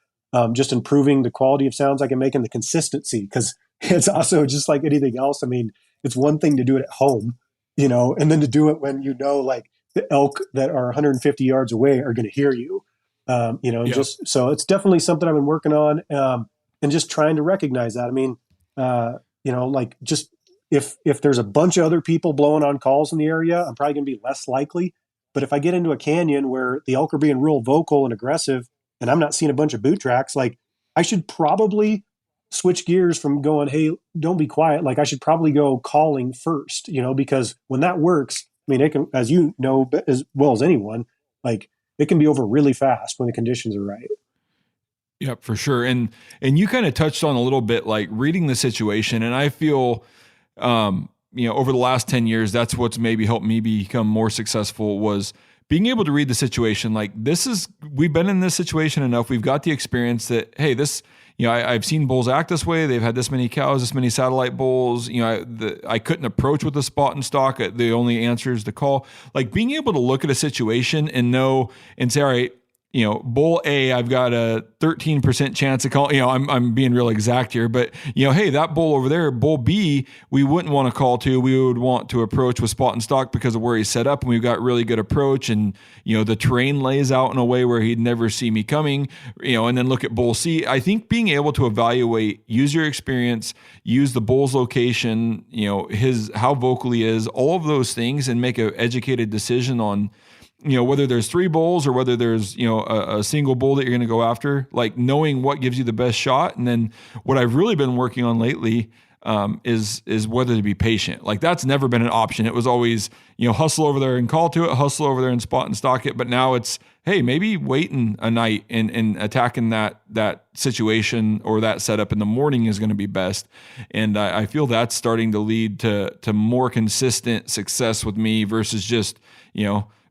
just improving the quality of sounds I can make and the consistency, because it's also just like anything else. I mean, it's one thing to do it at home, and then to do it when like the elk that are 150 yards away are going to hear you, Yep. just so it's definitely something I've been working on. And just trying to recognize that. I mean, like just if there's a bunch of other people blowing on calls in the area, I'm probably going to be less likely. But if I get into a canyon where the elk are being real vocal and aggressive, and I'm not seeing a bunch of boot tracks, like I should probably switch gears from going, hey, don't be quiet. Like I should probably go calling first, because when that works, I mean, it can, as you know, as well as anyone, like it can be over really fast when the conditions are right. Yep, for sure. And you kind of touched on a little bit like reading the situation. And I feel, over the last 10 years, that's what's maybe helped me become more successful was being able to read the situation. Like we've been in this situation enough. We've got the experience that, hey, this, I've seen bulls act this way. They've had this many cows, this many satellite bulls. I couldn't approach with the spot and stock. The only answer is the call. Like being able to look at a situation and know and say, all right, bull A, I've got a 13% chance of calling, I'm being real exact here, but hey, that bull over there, bull B, we wouldn't want to call to, we would want to approach with spot and stock because of where he's set up. And we've got really good approach and, the terrain lays out in a way where he'd never see me coming, and then look at bull C. I think being able to evaluate, use your experience, use the bull's location, how vocal he is, all of those things and make an educated decision on, whether there's 3 bulls or whether there's, a single bull that you're going to go after, like knowing what gives you the best shot. And then what I've really been working on lately is whether to be patient. Like that's never been an option. It was always, hustle over there and call to it, hustle over there and spot and stock it. But now it's, hey, maybe waiting a night and attacking that situation or that setup in the morning is going to be best. And I feel that's starting to lead to more consistent success with me versus just,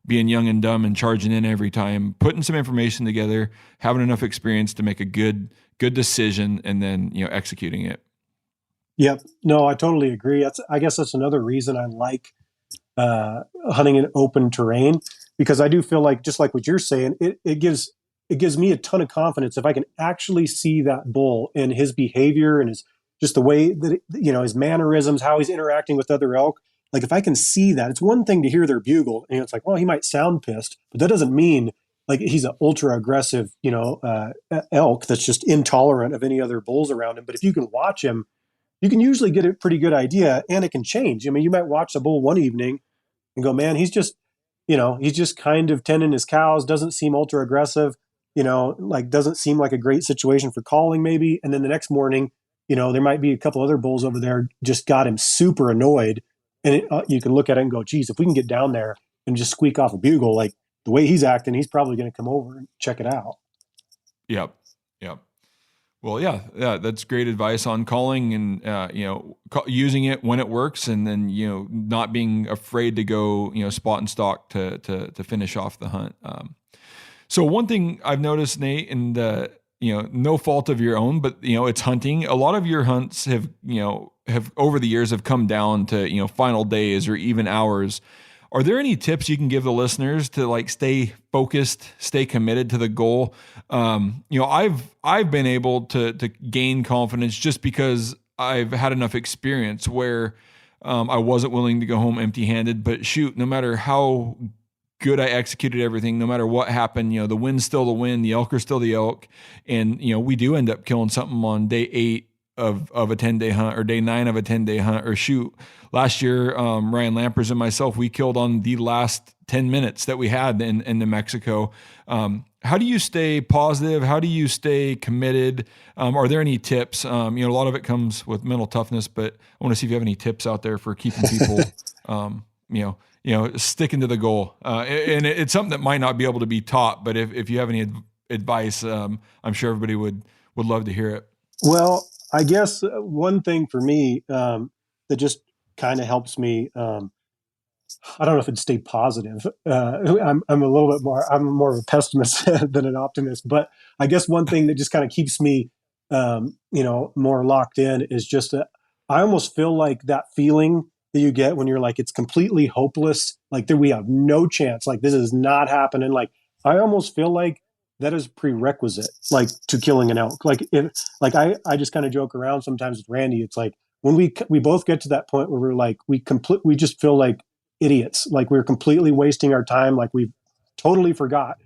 being young and dumb and charging in every time, putting some information together, having enough experience to make a good decision, and then, executing it. Yep. No, I totally agree. I guess that's another reason I like hunting in open terrain, because I do feel like, just like what you're saying, it gives me a ton of confidence if I can actually see that bull and his behavior and just the way that, his mannerisms, how he's interacting with other elk. Like if I can see that, it's one thing to hear their bugle and it's like, well, he might sound pissed, but that doesn't mean like he's an ultra aggressive, elk that's just intolerant of any other bulls around him. But if you can watch him, you can usually get a pretty good idea, and it can change. I mean, you might watch the bull one evening and go, man, he's just kind of tending his cows, doesn't seem ultra aggressive, like doesn't seem like a great situation for calling maybe. And then the next morning, there might be a couple other bulls over there just got him super annoyed. And you can look at it and go, geez, if we can get down there and just squeak off a bugle, like the way he's acting, he's probably going to come over and check it out. Yep. Well, yeah, that's great advice on calling and, using it when it works, and then, not being afraid to go, spot and stock to finish off the hunt. So one thing I've noticed, Nate, and, no fault of your own, but, it's hunting. A lot of your hunts have over the years have come down to, final days or even hours. Are there any tips you can give the listeners to like stay focused, stay committed to the goal? I've been able to gain confidence just because I've had enough experience where I wasn't willing to go home empty-handed, but shoot, no matter how good I executed everything, no matter what happened, the win's still the wind, the elk are still the elk. And, we do end up killing something on day 8 of a 10-day hunt or day 9 of a 10-day hunt, or shoot. Last year, Ryan Lampers and myself, we killed on the last 10 minutes that we had in New Mexico. how do you stay positive? How do you stay committed? Are there any tips? A lot of it comes with mental toughness, but I want to see if you have any tips out there for keeping people, sticking to the goal. And it's something that might not be able to be taught, but if you have any advice, I'm sure everybody would love to hear it. Well, I guess one thing for me that just kind of helps me, I don't know if it'd stay positive. I'm a little bit more, I'm more of a pessimist than an optimist, but I guess one thing that just kind of keeps me, more locked in is just I almost feel like that feeling that you get when you're like, it's completely hopeless. Like we have no chance. Like this is not happening. Like I almost feel like that is prerequisite, like to killing an elk. I just kind of joke around sometimes with Randy. It's like when we both get to that point where we're like, we just feel like idiots. Like we're completely wasting our time. Like we've totally forgot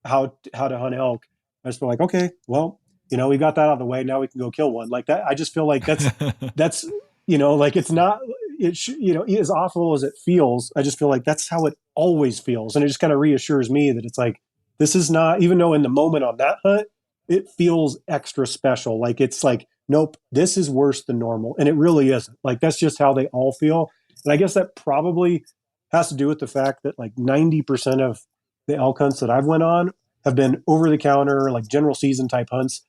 how to hunt elk. I just feel like, okay, well, we got that out of the way. Now we can go kill one like that. I just feel like that's, like it's not, as awful as it feels. I just feel like that's how it always feels. And it just kind of reassures me that it's like, this is not, even though in the moment on that hunt, it feels extra special. Like it's like, nope, this is worse than normal. And it really isn't. Like that's just how they all feel. And I guess that probably has to do with the fact that like 90% of the elk hunts that I've went on have been over the counter, like general season type hunts.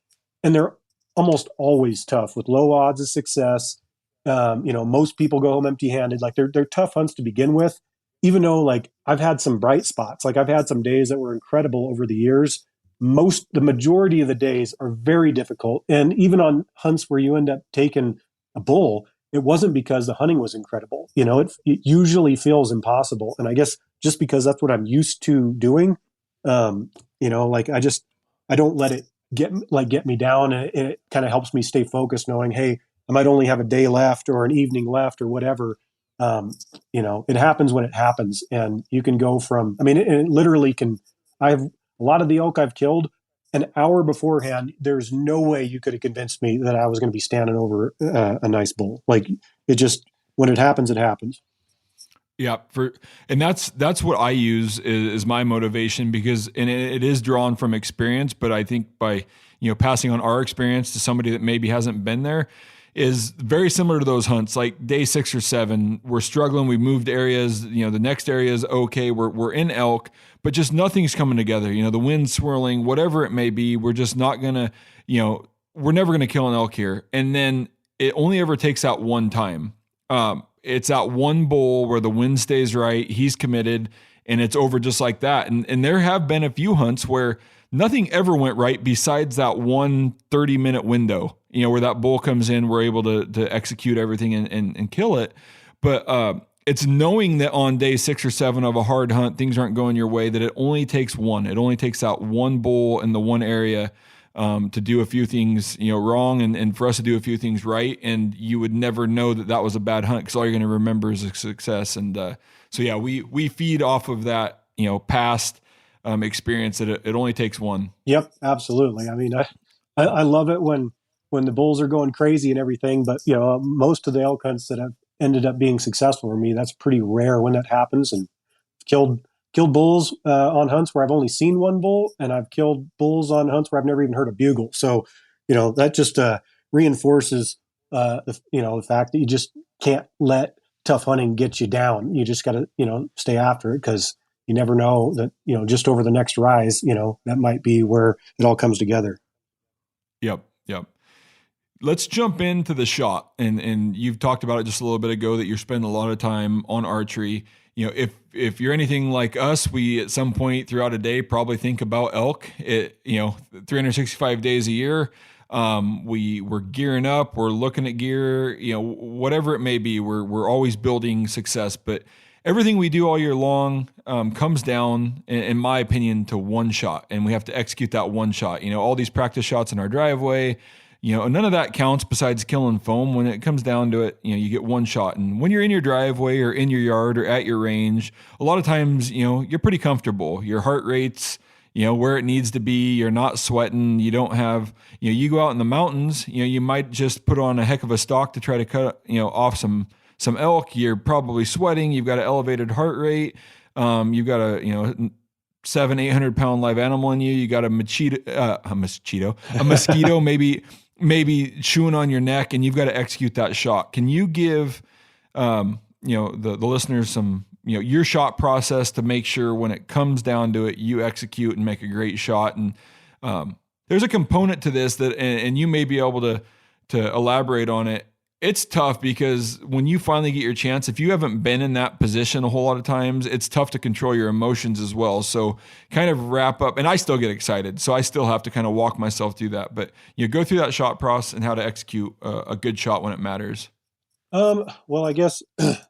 And they're almost always tough with low odds of success. Most people go home empty handed. Like they're tough hunts to begin with, even though like I've had some bright spots. Like I've had some days that were incredible over the years. The majority of the days are very difficult. And even on hunts where you end up taking a bull, it wasn't because the hunting was incredible. It usually feels impossible. And I guess just because that's what I'm used to doing, I don't let it get me down. And it kind of helps me stay focused knowing, hey, I might only have a day left or an evening left or whatever. It happens when it happens. And you can go from, it literally I have a lot of the elk I've killed an hour beforehand. There's no way you could have convinced me that I was going to be standing over a nice bull. Like it just, when it happens, it happens. Yeah. And that's what I use is my motivation because, and it is drawn from experience, but I think by, passing on our experience to somebody that maybe hasn't been there is very similar to those hunts. Like day 6 or 7, we're struggling. We moved areas, the next area is okay. We're in elk, but just nothing's coming together. The wind's swirling, whatever it may be. We're just not gonna, we're never gonna kill an elk here. And then it only ever takes out one time. It's that one bull where the wind stays right. He's committed and it's over just like that. And there have been a few hunts where nothing ever went right besides that one 30-minute window, where that bull comes in, we're able to execute everything and kill it. But it's knowing that on day 6 or 7 of a hard hunt, things aren't going your way, that it only takes one. It only takes out one bull in the one area to do a few things wrong and for us to do a few things right. And you would never know that was a bad hunt because all you're going to remember is a success. And so, yeah, we feed off of that, past experience that it only takes one. Yep, absolutely. I love it when the bulls are going crazy and everything, but most of the elk hunts that have ended up being successful for me, that's pretty rare when that happens. And killed bulls on hunts where I've only seen one bull, and I've killed bulls on hunts where I've never even heard a bugle. So that just reinforces the fact that you just can't let tough hunting get you down. You just got to stay after it because you never know that, just over the next rise, that might be where it all comes together. Yep. Let's jump into the shot. And you've talked about it just a little bit ago that you're spending a lot of time on archery. If you're anything like us, we at some point throughout a day probably think about elk. 365 days a year. We're gearing up, we're looking at gear, whatever it may be, we're always building success, but everything we do all year long comes down, in my opinion, to one shot, and we have to execute that one shot. All these practice shots in our driveway, none of that counts besides killing foam. When it comes down to it, you get one shot. And when you're in your driveway or in your yard or at your range, a lot of times, you're pretty comfortable. Your heart rate's, where it needs to be. You're not sweating. You don't have, you go out in the mountains, you might just put on a heck of a stalk to try to cut, off some elk. You're probably sweating. You've got an elevated heart rate. You've got a, 700-800 pound live animal in you. You got a mosquito, maybe chewing on your neck, and you've got to execute that shot. Can you give, the listeners some, your shot process to make sure when it comes down to it, you execute and make a great shot? And there's a component to this that, and you may be able to elaborate on it. It's tough because when you finally get your chance, if you haven't been in that position a whole lot of times, it's tough to control your emotions as well. So kind of wrap up, and I still get excited, so I still have to kind of walk myself through that. But you go through that shot process and how to execute a good shot when it matters. Well, I guess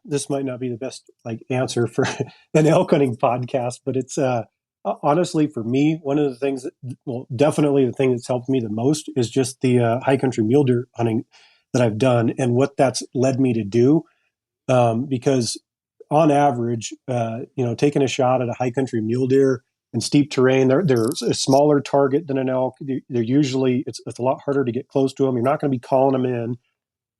this might not be the best answer for an elk hunting podcast, but it's honestly for me, one of the things definitely the thing that's helped me the most is just the high country mule deer hunting that I've done and what that's led me to do. Because on average, taking a shot at a high country mule deer in steep terrain, they're a smaller target than an elk. They're usually, it's a lot harder to get close to them. You're not going to be calling them in.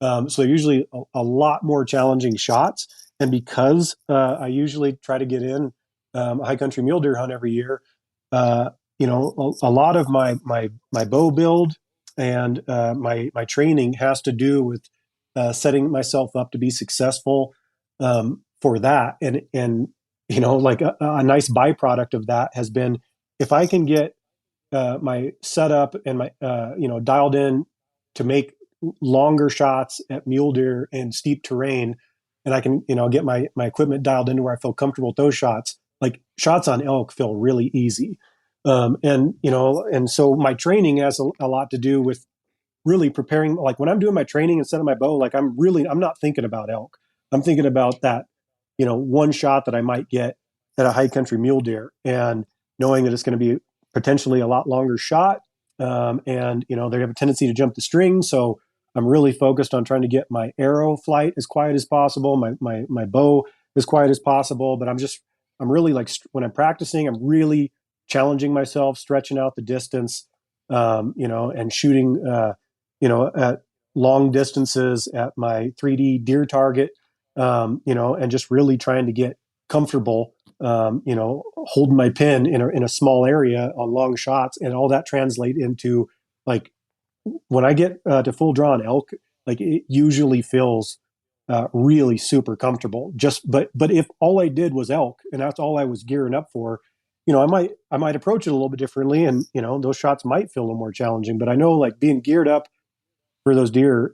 So they're usually a lot more challenging shots. And because I usually try to get in a high country mule deer hunt every year, a lot of my bow build and my training has to do with setting myself up to be successful for that. And a nice byproduct of that has been if I can get my setup and my dialed in to make longer shots at mule deer in steep terrain, and I can get my equipment dialed into where I feel comfortable with those shots. Like shots on elk feel really easy. And so my training has a lot to do with really preparing. Like when I'm doing my training and setting my bow, I'm not thinking about elk. I'm thinking about that, one shot that I might get at a high country mule deer, and knowing that it's going to be potentially a lot longer shot. They have a tendency to jump the string. So I'm really focused on trying to get my arrow flight as quiet as possible, my bow as quiet as possible. But I'm really when I'm practicing, I'm really challenging myself, stretching out the distance, and shooting, at long distances at my 3D deer target, and just really trying to get comfortable, holding my pin in a small area on long shots, and all that translate into when I get to full draw on elk, it usually feels really super comfortable. But if all I did was elk and that's all I was gearing up for, I might approach it a little bit differently, and those shots might feel a little more challenging. But I know being geared up for those deer,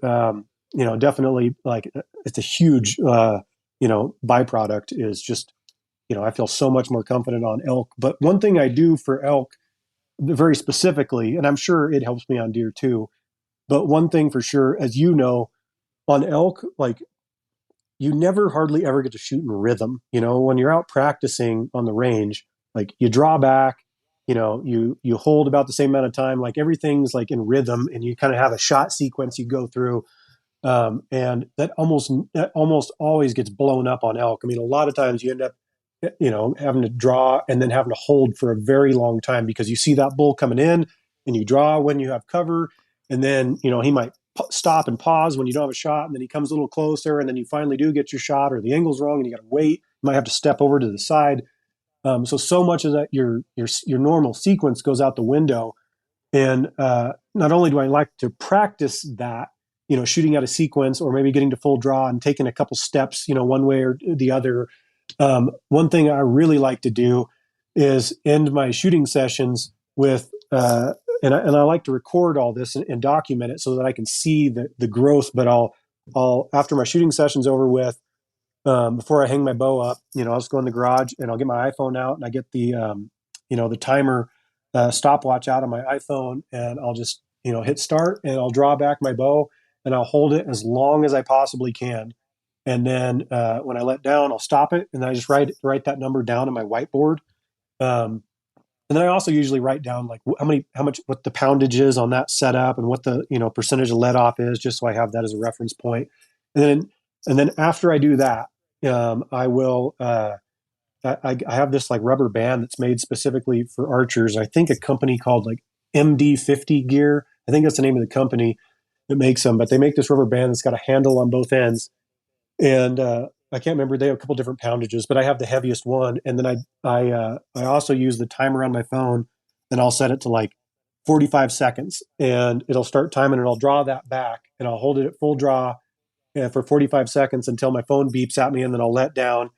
definitely it's a huge byproduct is just I feel so much more confident on elk. But one thing I do for elk very specifically, and I'm sure it helps me on deer too, but one thing for sure, as you know, on elk, you never hardly ever get to shoot in rhythm. When you're out practicing on the range, you draw back, you hold about the same amount of time, everything's in rhythm, and you kind of have a shot sequence you go through. And that almost always gets blown up on elk. I mean, a lot of times you end up, having to draw and then having to hold for a very long time because you see that bull coming in and you draw when you have cover. And then, he might stop and pause when you don't have a shot. And then he comes a little closer, and then you finally do get your shot, or the angle's wrong and you got to wait. You might have to step over to the side. So much of that, your normal sequence goes out the window. And not only do I like to practice that, shooting out a sequence or maybe getting to full draw and taking a couple steps, one way or the other. One thing I really like to do is end my shooting sessions with, and I like to record all this and document it so that I can see the growth. But I'll after my shooting session's over with, before I hang my bow up, I'll just go in the garage and I'll get my iPhone out and I get the timer stopwatch out on my iPhone, and I'll just hit start, and I'll draw back my bow and I'll hold it as long as I possibly can. And then when I let down, I'll stop it, and then I just write that number down on my whiteboard. And then I also usually write down what the poundage is on that setup and what the percentage of let off is, just so I have that as a reference point. And then after I do that, I will. I have this rubber band that's made specifically for archers. I think a company called MD50 Gear. I think that's the name of the company that makes them. But they make this rubber band that's got a handle on both ends. And I can't remember. They have a couple different poundages, but I have the heaviest one. And then I also use the timer on my phone, and I'll set it to like 45 seconds, and it'll start timing, and I'll draw that back, and I'll hold it at full draw for 45 seconds until my phone beeps at me, and then I'll let down,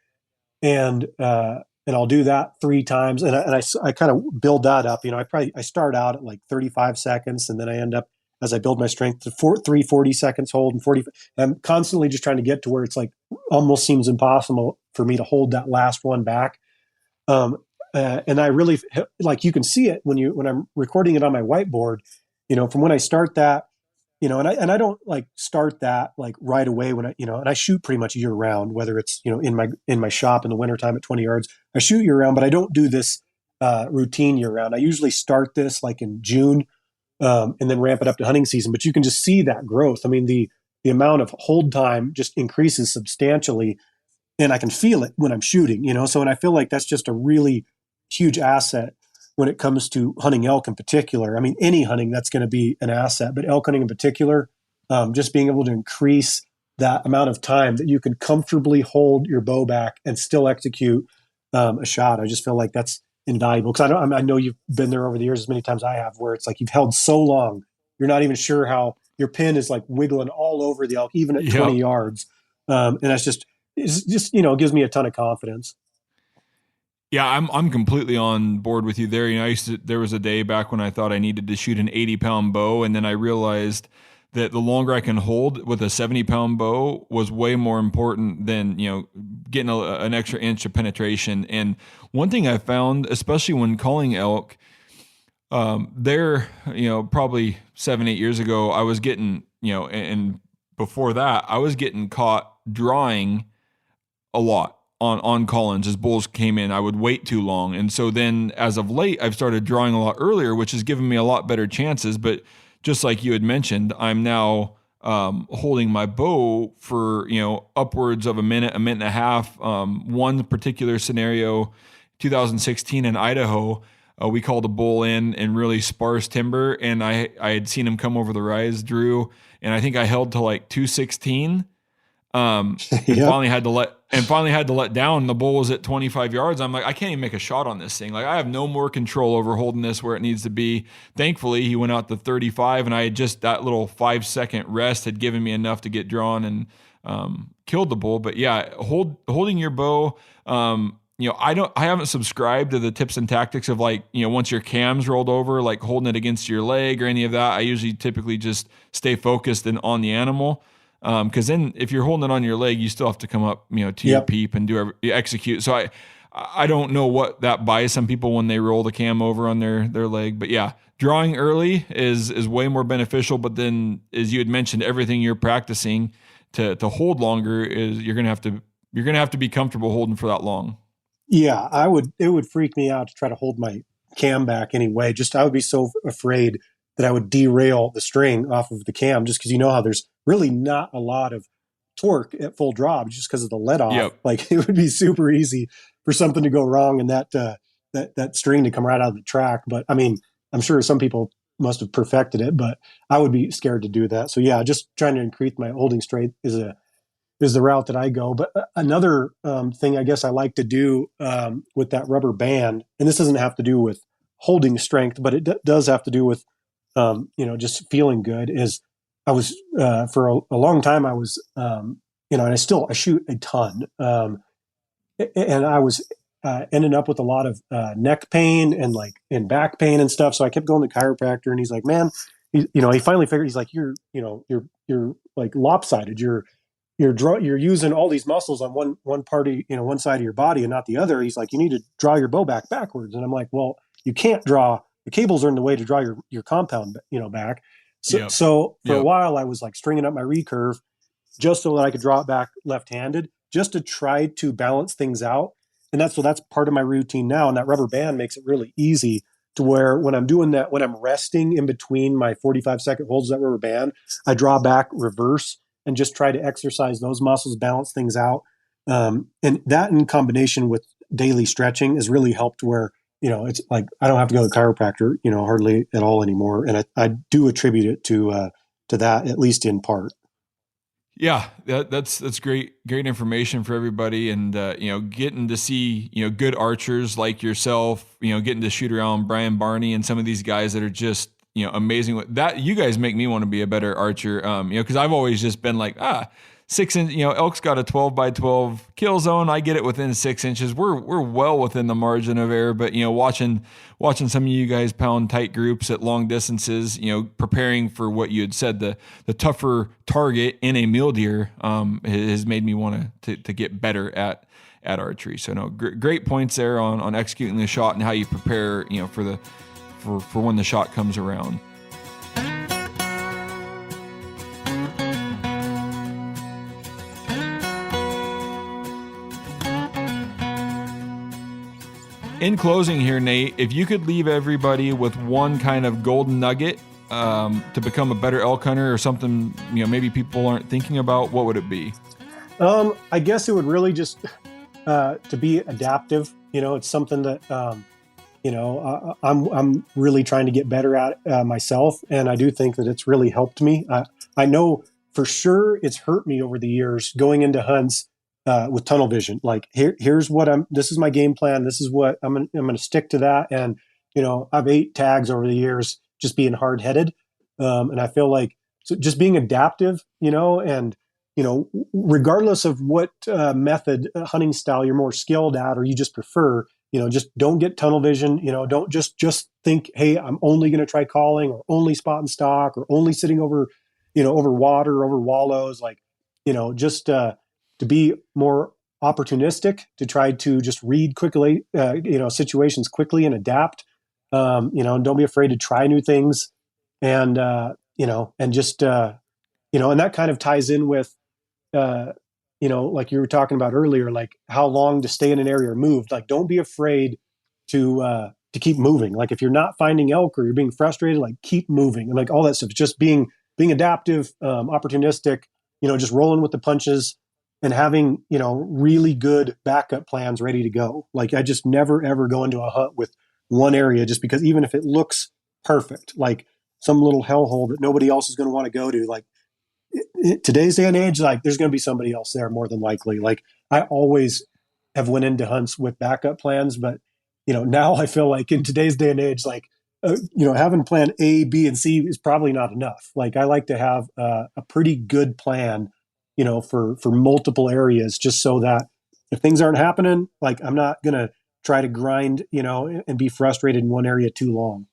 and I'll do that 3 times, and I kind of build that up. I start out at like 35 seconds, and then I end up, as I build my strength, to 40 seconds hold, and 40. I'm constantly just trying to get to where it's like almost seems impossible for me to hold that last one back. And I really, like, you can see it when I'm recording it on my whiteboard, from when I start that, and I don't like start that like right away when and I shoot pretty much year round, whether it's, in my shop in the wintertime at 20 yards, I shoot year round, but I don't do this routine year round. I usually start this like in June, and then ramp it up to hunting season. But you can just see that growth. I mean, the amount of hold time just increases substantially, and I can feel it when I'm shooting, So, and I feel like that's just a really huge asset when it comes to hunting elk in particular. I mean, any hunting, that's going to be an asset, but elk hunting in particular, just being able to increase that amount of time that you can comfortably hold your bow back and still execute a shot. I just feel like that's invaluable, because I know you've been there over the years as many times I have, where it's like you've held so long, you're not even sure how your pin is like wiggling all over the elk, even at 20 yards. And it's just, it gives me a ton of confidence. Yeah, I'm completely on board with you there. There was a day back when I thought I needed to shoot an 80-pound bow, and then I realized that the longer I can hold with a 70-pound bow was way more important than, getting an extra inch of penetration. And one thing I found, especially when calling elk, probably 7-8 years ago, I was getting, and before that, I was getting caught drawing a lot on call-ins. As bulls came in, I would wait too long. And so then as of late, I've started drawing a lot earlier, which has given me a lot better chances. But just like you had mentioned, I'm now holding my bow for, upwards of a minute and a half. One particular scenario, 2016 in Idaho, we called a bull in really sparse timber, and I had seen him come over the rise, Drew, and I think I held to like 216. And finally had to let down. The bull was at 25 yards. I'm like, I can't even make a shot on this thing. Like, I have no more control over holding this where it needs to be. Thankfully, he went out to 35, and I had just, that little 5-second rest had given me enough to get drawn and killed the bull. But yeah, holding your bow. I haven't subscribed to the tips and tactics of like, once your cam's rolled over, like holding it against your leg or any of that. I usually typically just stay focused and on the animal. Because then if you're holding it on your leg, you still have to come up, to your peep and execute. So I don't know what that buys some people when they roll the cam over on their leg. But yeah, drawing early is way more beneficial. But then, as you had mentioned, everything you're practicing to hold longer is you're gonna have to be comfortable holding for that long. Yeah, it would freak me out to try to hold my cam back anyway. I would be so afraid that I would derail the string off of the cam, just because how there's really not a lot of torque at full draw, just because of the let off. Yep. Like, it would be super easy for something to go wrong and that string to come right out of the track. But I mean, I'm sure some people must have perfected it, but I would be scared to do that. So yeah, just trying to increase my holding strength is the route that I go. But another thing I guess I like to do with that rubber band, and this doesn't have to do with holding strength, but it does have to do with just feeling good, is I was, for a long time, I was, and I shoot a ton. And I was ending up with a lot of neck pain and back pain and stuff. So I kept going to the chiropractor, and he's like, man, he finally figured, he's like, you're like lopsided. You're using all these muscles on one party, one side of your body and not the other. He's like, you need to draw your bow back backwards. And I'm like, well, you can't draw. The cables are in the way to draw your compound, back. So for a while I was like stringing up my recurve just so that I could draw it back left-handed, just to try to balance things out. And that's part of my routine now. And that rubber band makes it really easy to where when I'm doing that, when I'm resting in between my 45-second holds of that rubber band, I draw back reverse and just try to exercise those muscles, balance things out. And that in combination with daily stretching has really helped where, it's like I don't have to go to the chiropractor, hardly at all anymore. And I do attribute it to that, at least in part. Yeah, that's great information for everybody, and getting to see good archers like yourself, getting to shoot around Brian Barney and some of these guys that are just amazing. That you guys make me want to be a better archer, because I've always just been like 6 inch, elk's got a 12x12 kill zone. I get it within 6 inches. We're well within the margin of error, but watching some of you guys pound tight groups at long distances, preparing for what you had said, the tougher target in a mule deer, has made me want to get better at archery. So no, great points there on executing the shot and how you prepare, for when the shot comes around. In closing here, Nate, if you could leave everybody with one kind of golden nugget to become a better elk hunter or something, maybe people aren't thinking about, what would it be? I guess it would really just to be adaptive. It's something that I'm really trying to get better at myself, and I do think that it's really helped me. I know for sure it's hurt me over the years going into hunts with tunnel vision. Like here's what this is my game plan. This is what I'm going to stick to that. And, I've ate tags over the years, just being hard headed. And I feel like just being adaptive, and, regardless of what method, hunting style you're more skilled at, or you just prefer, just don't get tunnel vision, don't just think, hey, I'm only going to try calling or only spot and stock or only sitting over, over water, over wallows, like, just, to be more opportunistic, to try to just read quickly, situations quickly and adapt, and don't be afraid to try new things. And, and just, and that kind of ties in with, like you were talking about earlier, like how long to stay in an area or move. Like, don't be afraid to keep moving. Like if you're not finding elk or you're being frustrated, like keep moving, and like all that stuff, just being adaptive, opportunistic, just rolling with the punches, and having, really good backup plans ready to go. Like I just never, ever go into a hunt with one area just because, even if it looks perfect, like some little hellhole that nobody else is going to want to go to, like today's day and age, like there's going to be somebody else there more than likely. Like I always have went into hunts with backup plans, but, now I feel like in today's day and age, like, having plan A, B, and C is probably not enough. Like I like to have a pretty good plan, for multiple areas, just so that if things aren't happening, like I'm not going to try to grind, and be frustrated in one area too long.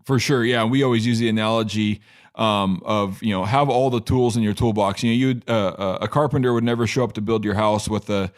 For sure. Yeah. We always use the analogy of, have all the tools in your toolbox. A carpenter would never show up to build your house with a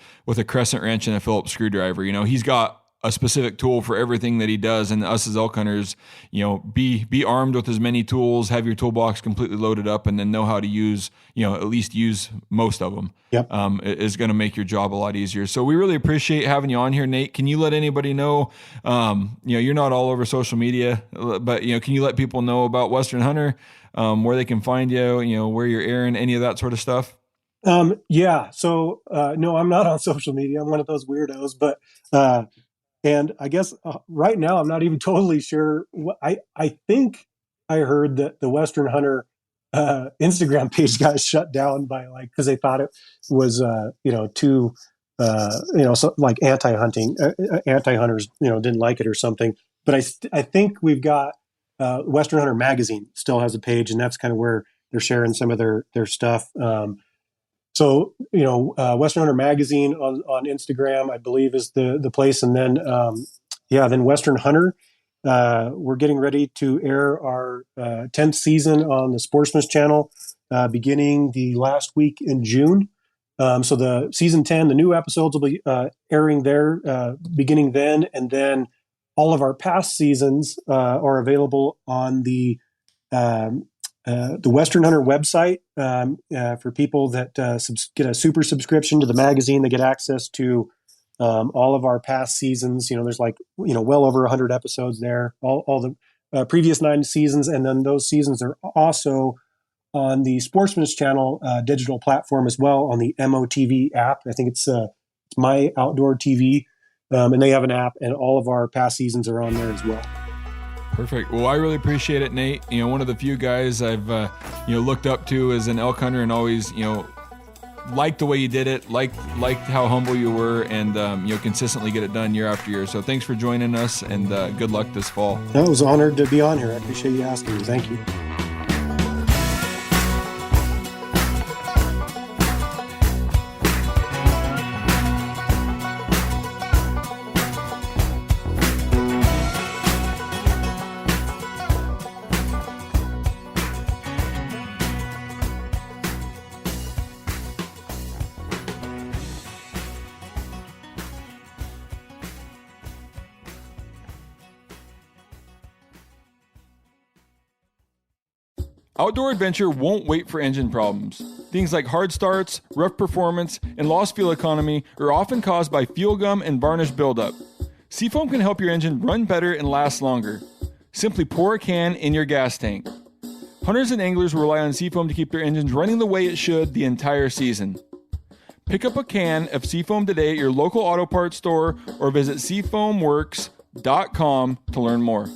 crescent wrench and a Phillips screwdriver. He's got a specific tool for everything that he does. And us as elk hunters, be armed with as many tools, have your toolbox completely loaded up, and then know how to use, at least use most of them. Yep. Is going to make your job a lot easier. So we really appreciate having you on here, Nate. Can you let anybody know, you're not all over social media, but, can you let people know about Western Hunter, where they can find you, where you're airing, any of that sort of stuff? Yeah. So, no, I'm not on social media. I'm one of those weirdos, but, and I guess right now I'm not even totally sure. I think I heard that the Western Hunter Instagram page got shut down by because they thought it was too so like anti-hunting, anti-hunters didn't like it or something. But I think we've got Western Hunter Magazine still has a page, and that's kind of where they're sharing some of their stuff. So, Western Hunter Magazine on Instagram, I believe, is the place. And then, then Western Hunter, we're getting ready to air our 10th season on the Sportsman's Channel, beginning the last week in June. So the season 10, the new episodes will be airing there beginning then. And then all of our past seasons are available on the Western Hunter website for people that get a super subscription to the magazine. They get access to all of our past seasons. There's well over 100 episodes there, all the previous 9 seasons. And then those seasons are also on the Sportsman's Channel digital platform as well, on the MOTV app. I think it's My Outdoor TV. And they have an app, and all of our past seasons are on there as well. Perfect. Well, I really appreciate it, Nate. You know, one of the few guys I've looked up to as an elk hunter, and always liked the way you did it, liked how humble you were, and consistently get it done year after year. So thanks for joining us, and good luck this fall. I was honored to be on here. I appreciate you asking me. Thank you. Outdoor adventure won't wait for engine problems. Things like hard starts, rough performance, and lost fuel economy are often caused by fuel gum and varnish buildup. Seafoam can help your engine run better and last longer. Simply pour a can in your gas tank. Hunters and anglers rely on Seafoam to keep their engines running the way it should the entire season. Pick up a can of Seafoam today at your local auto parts store or visit seafoamworks.com to learn more.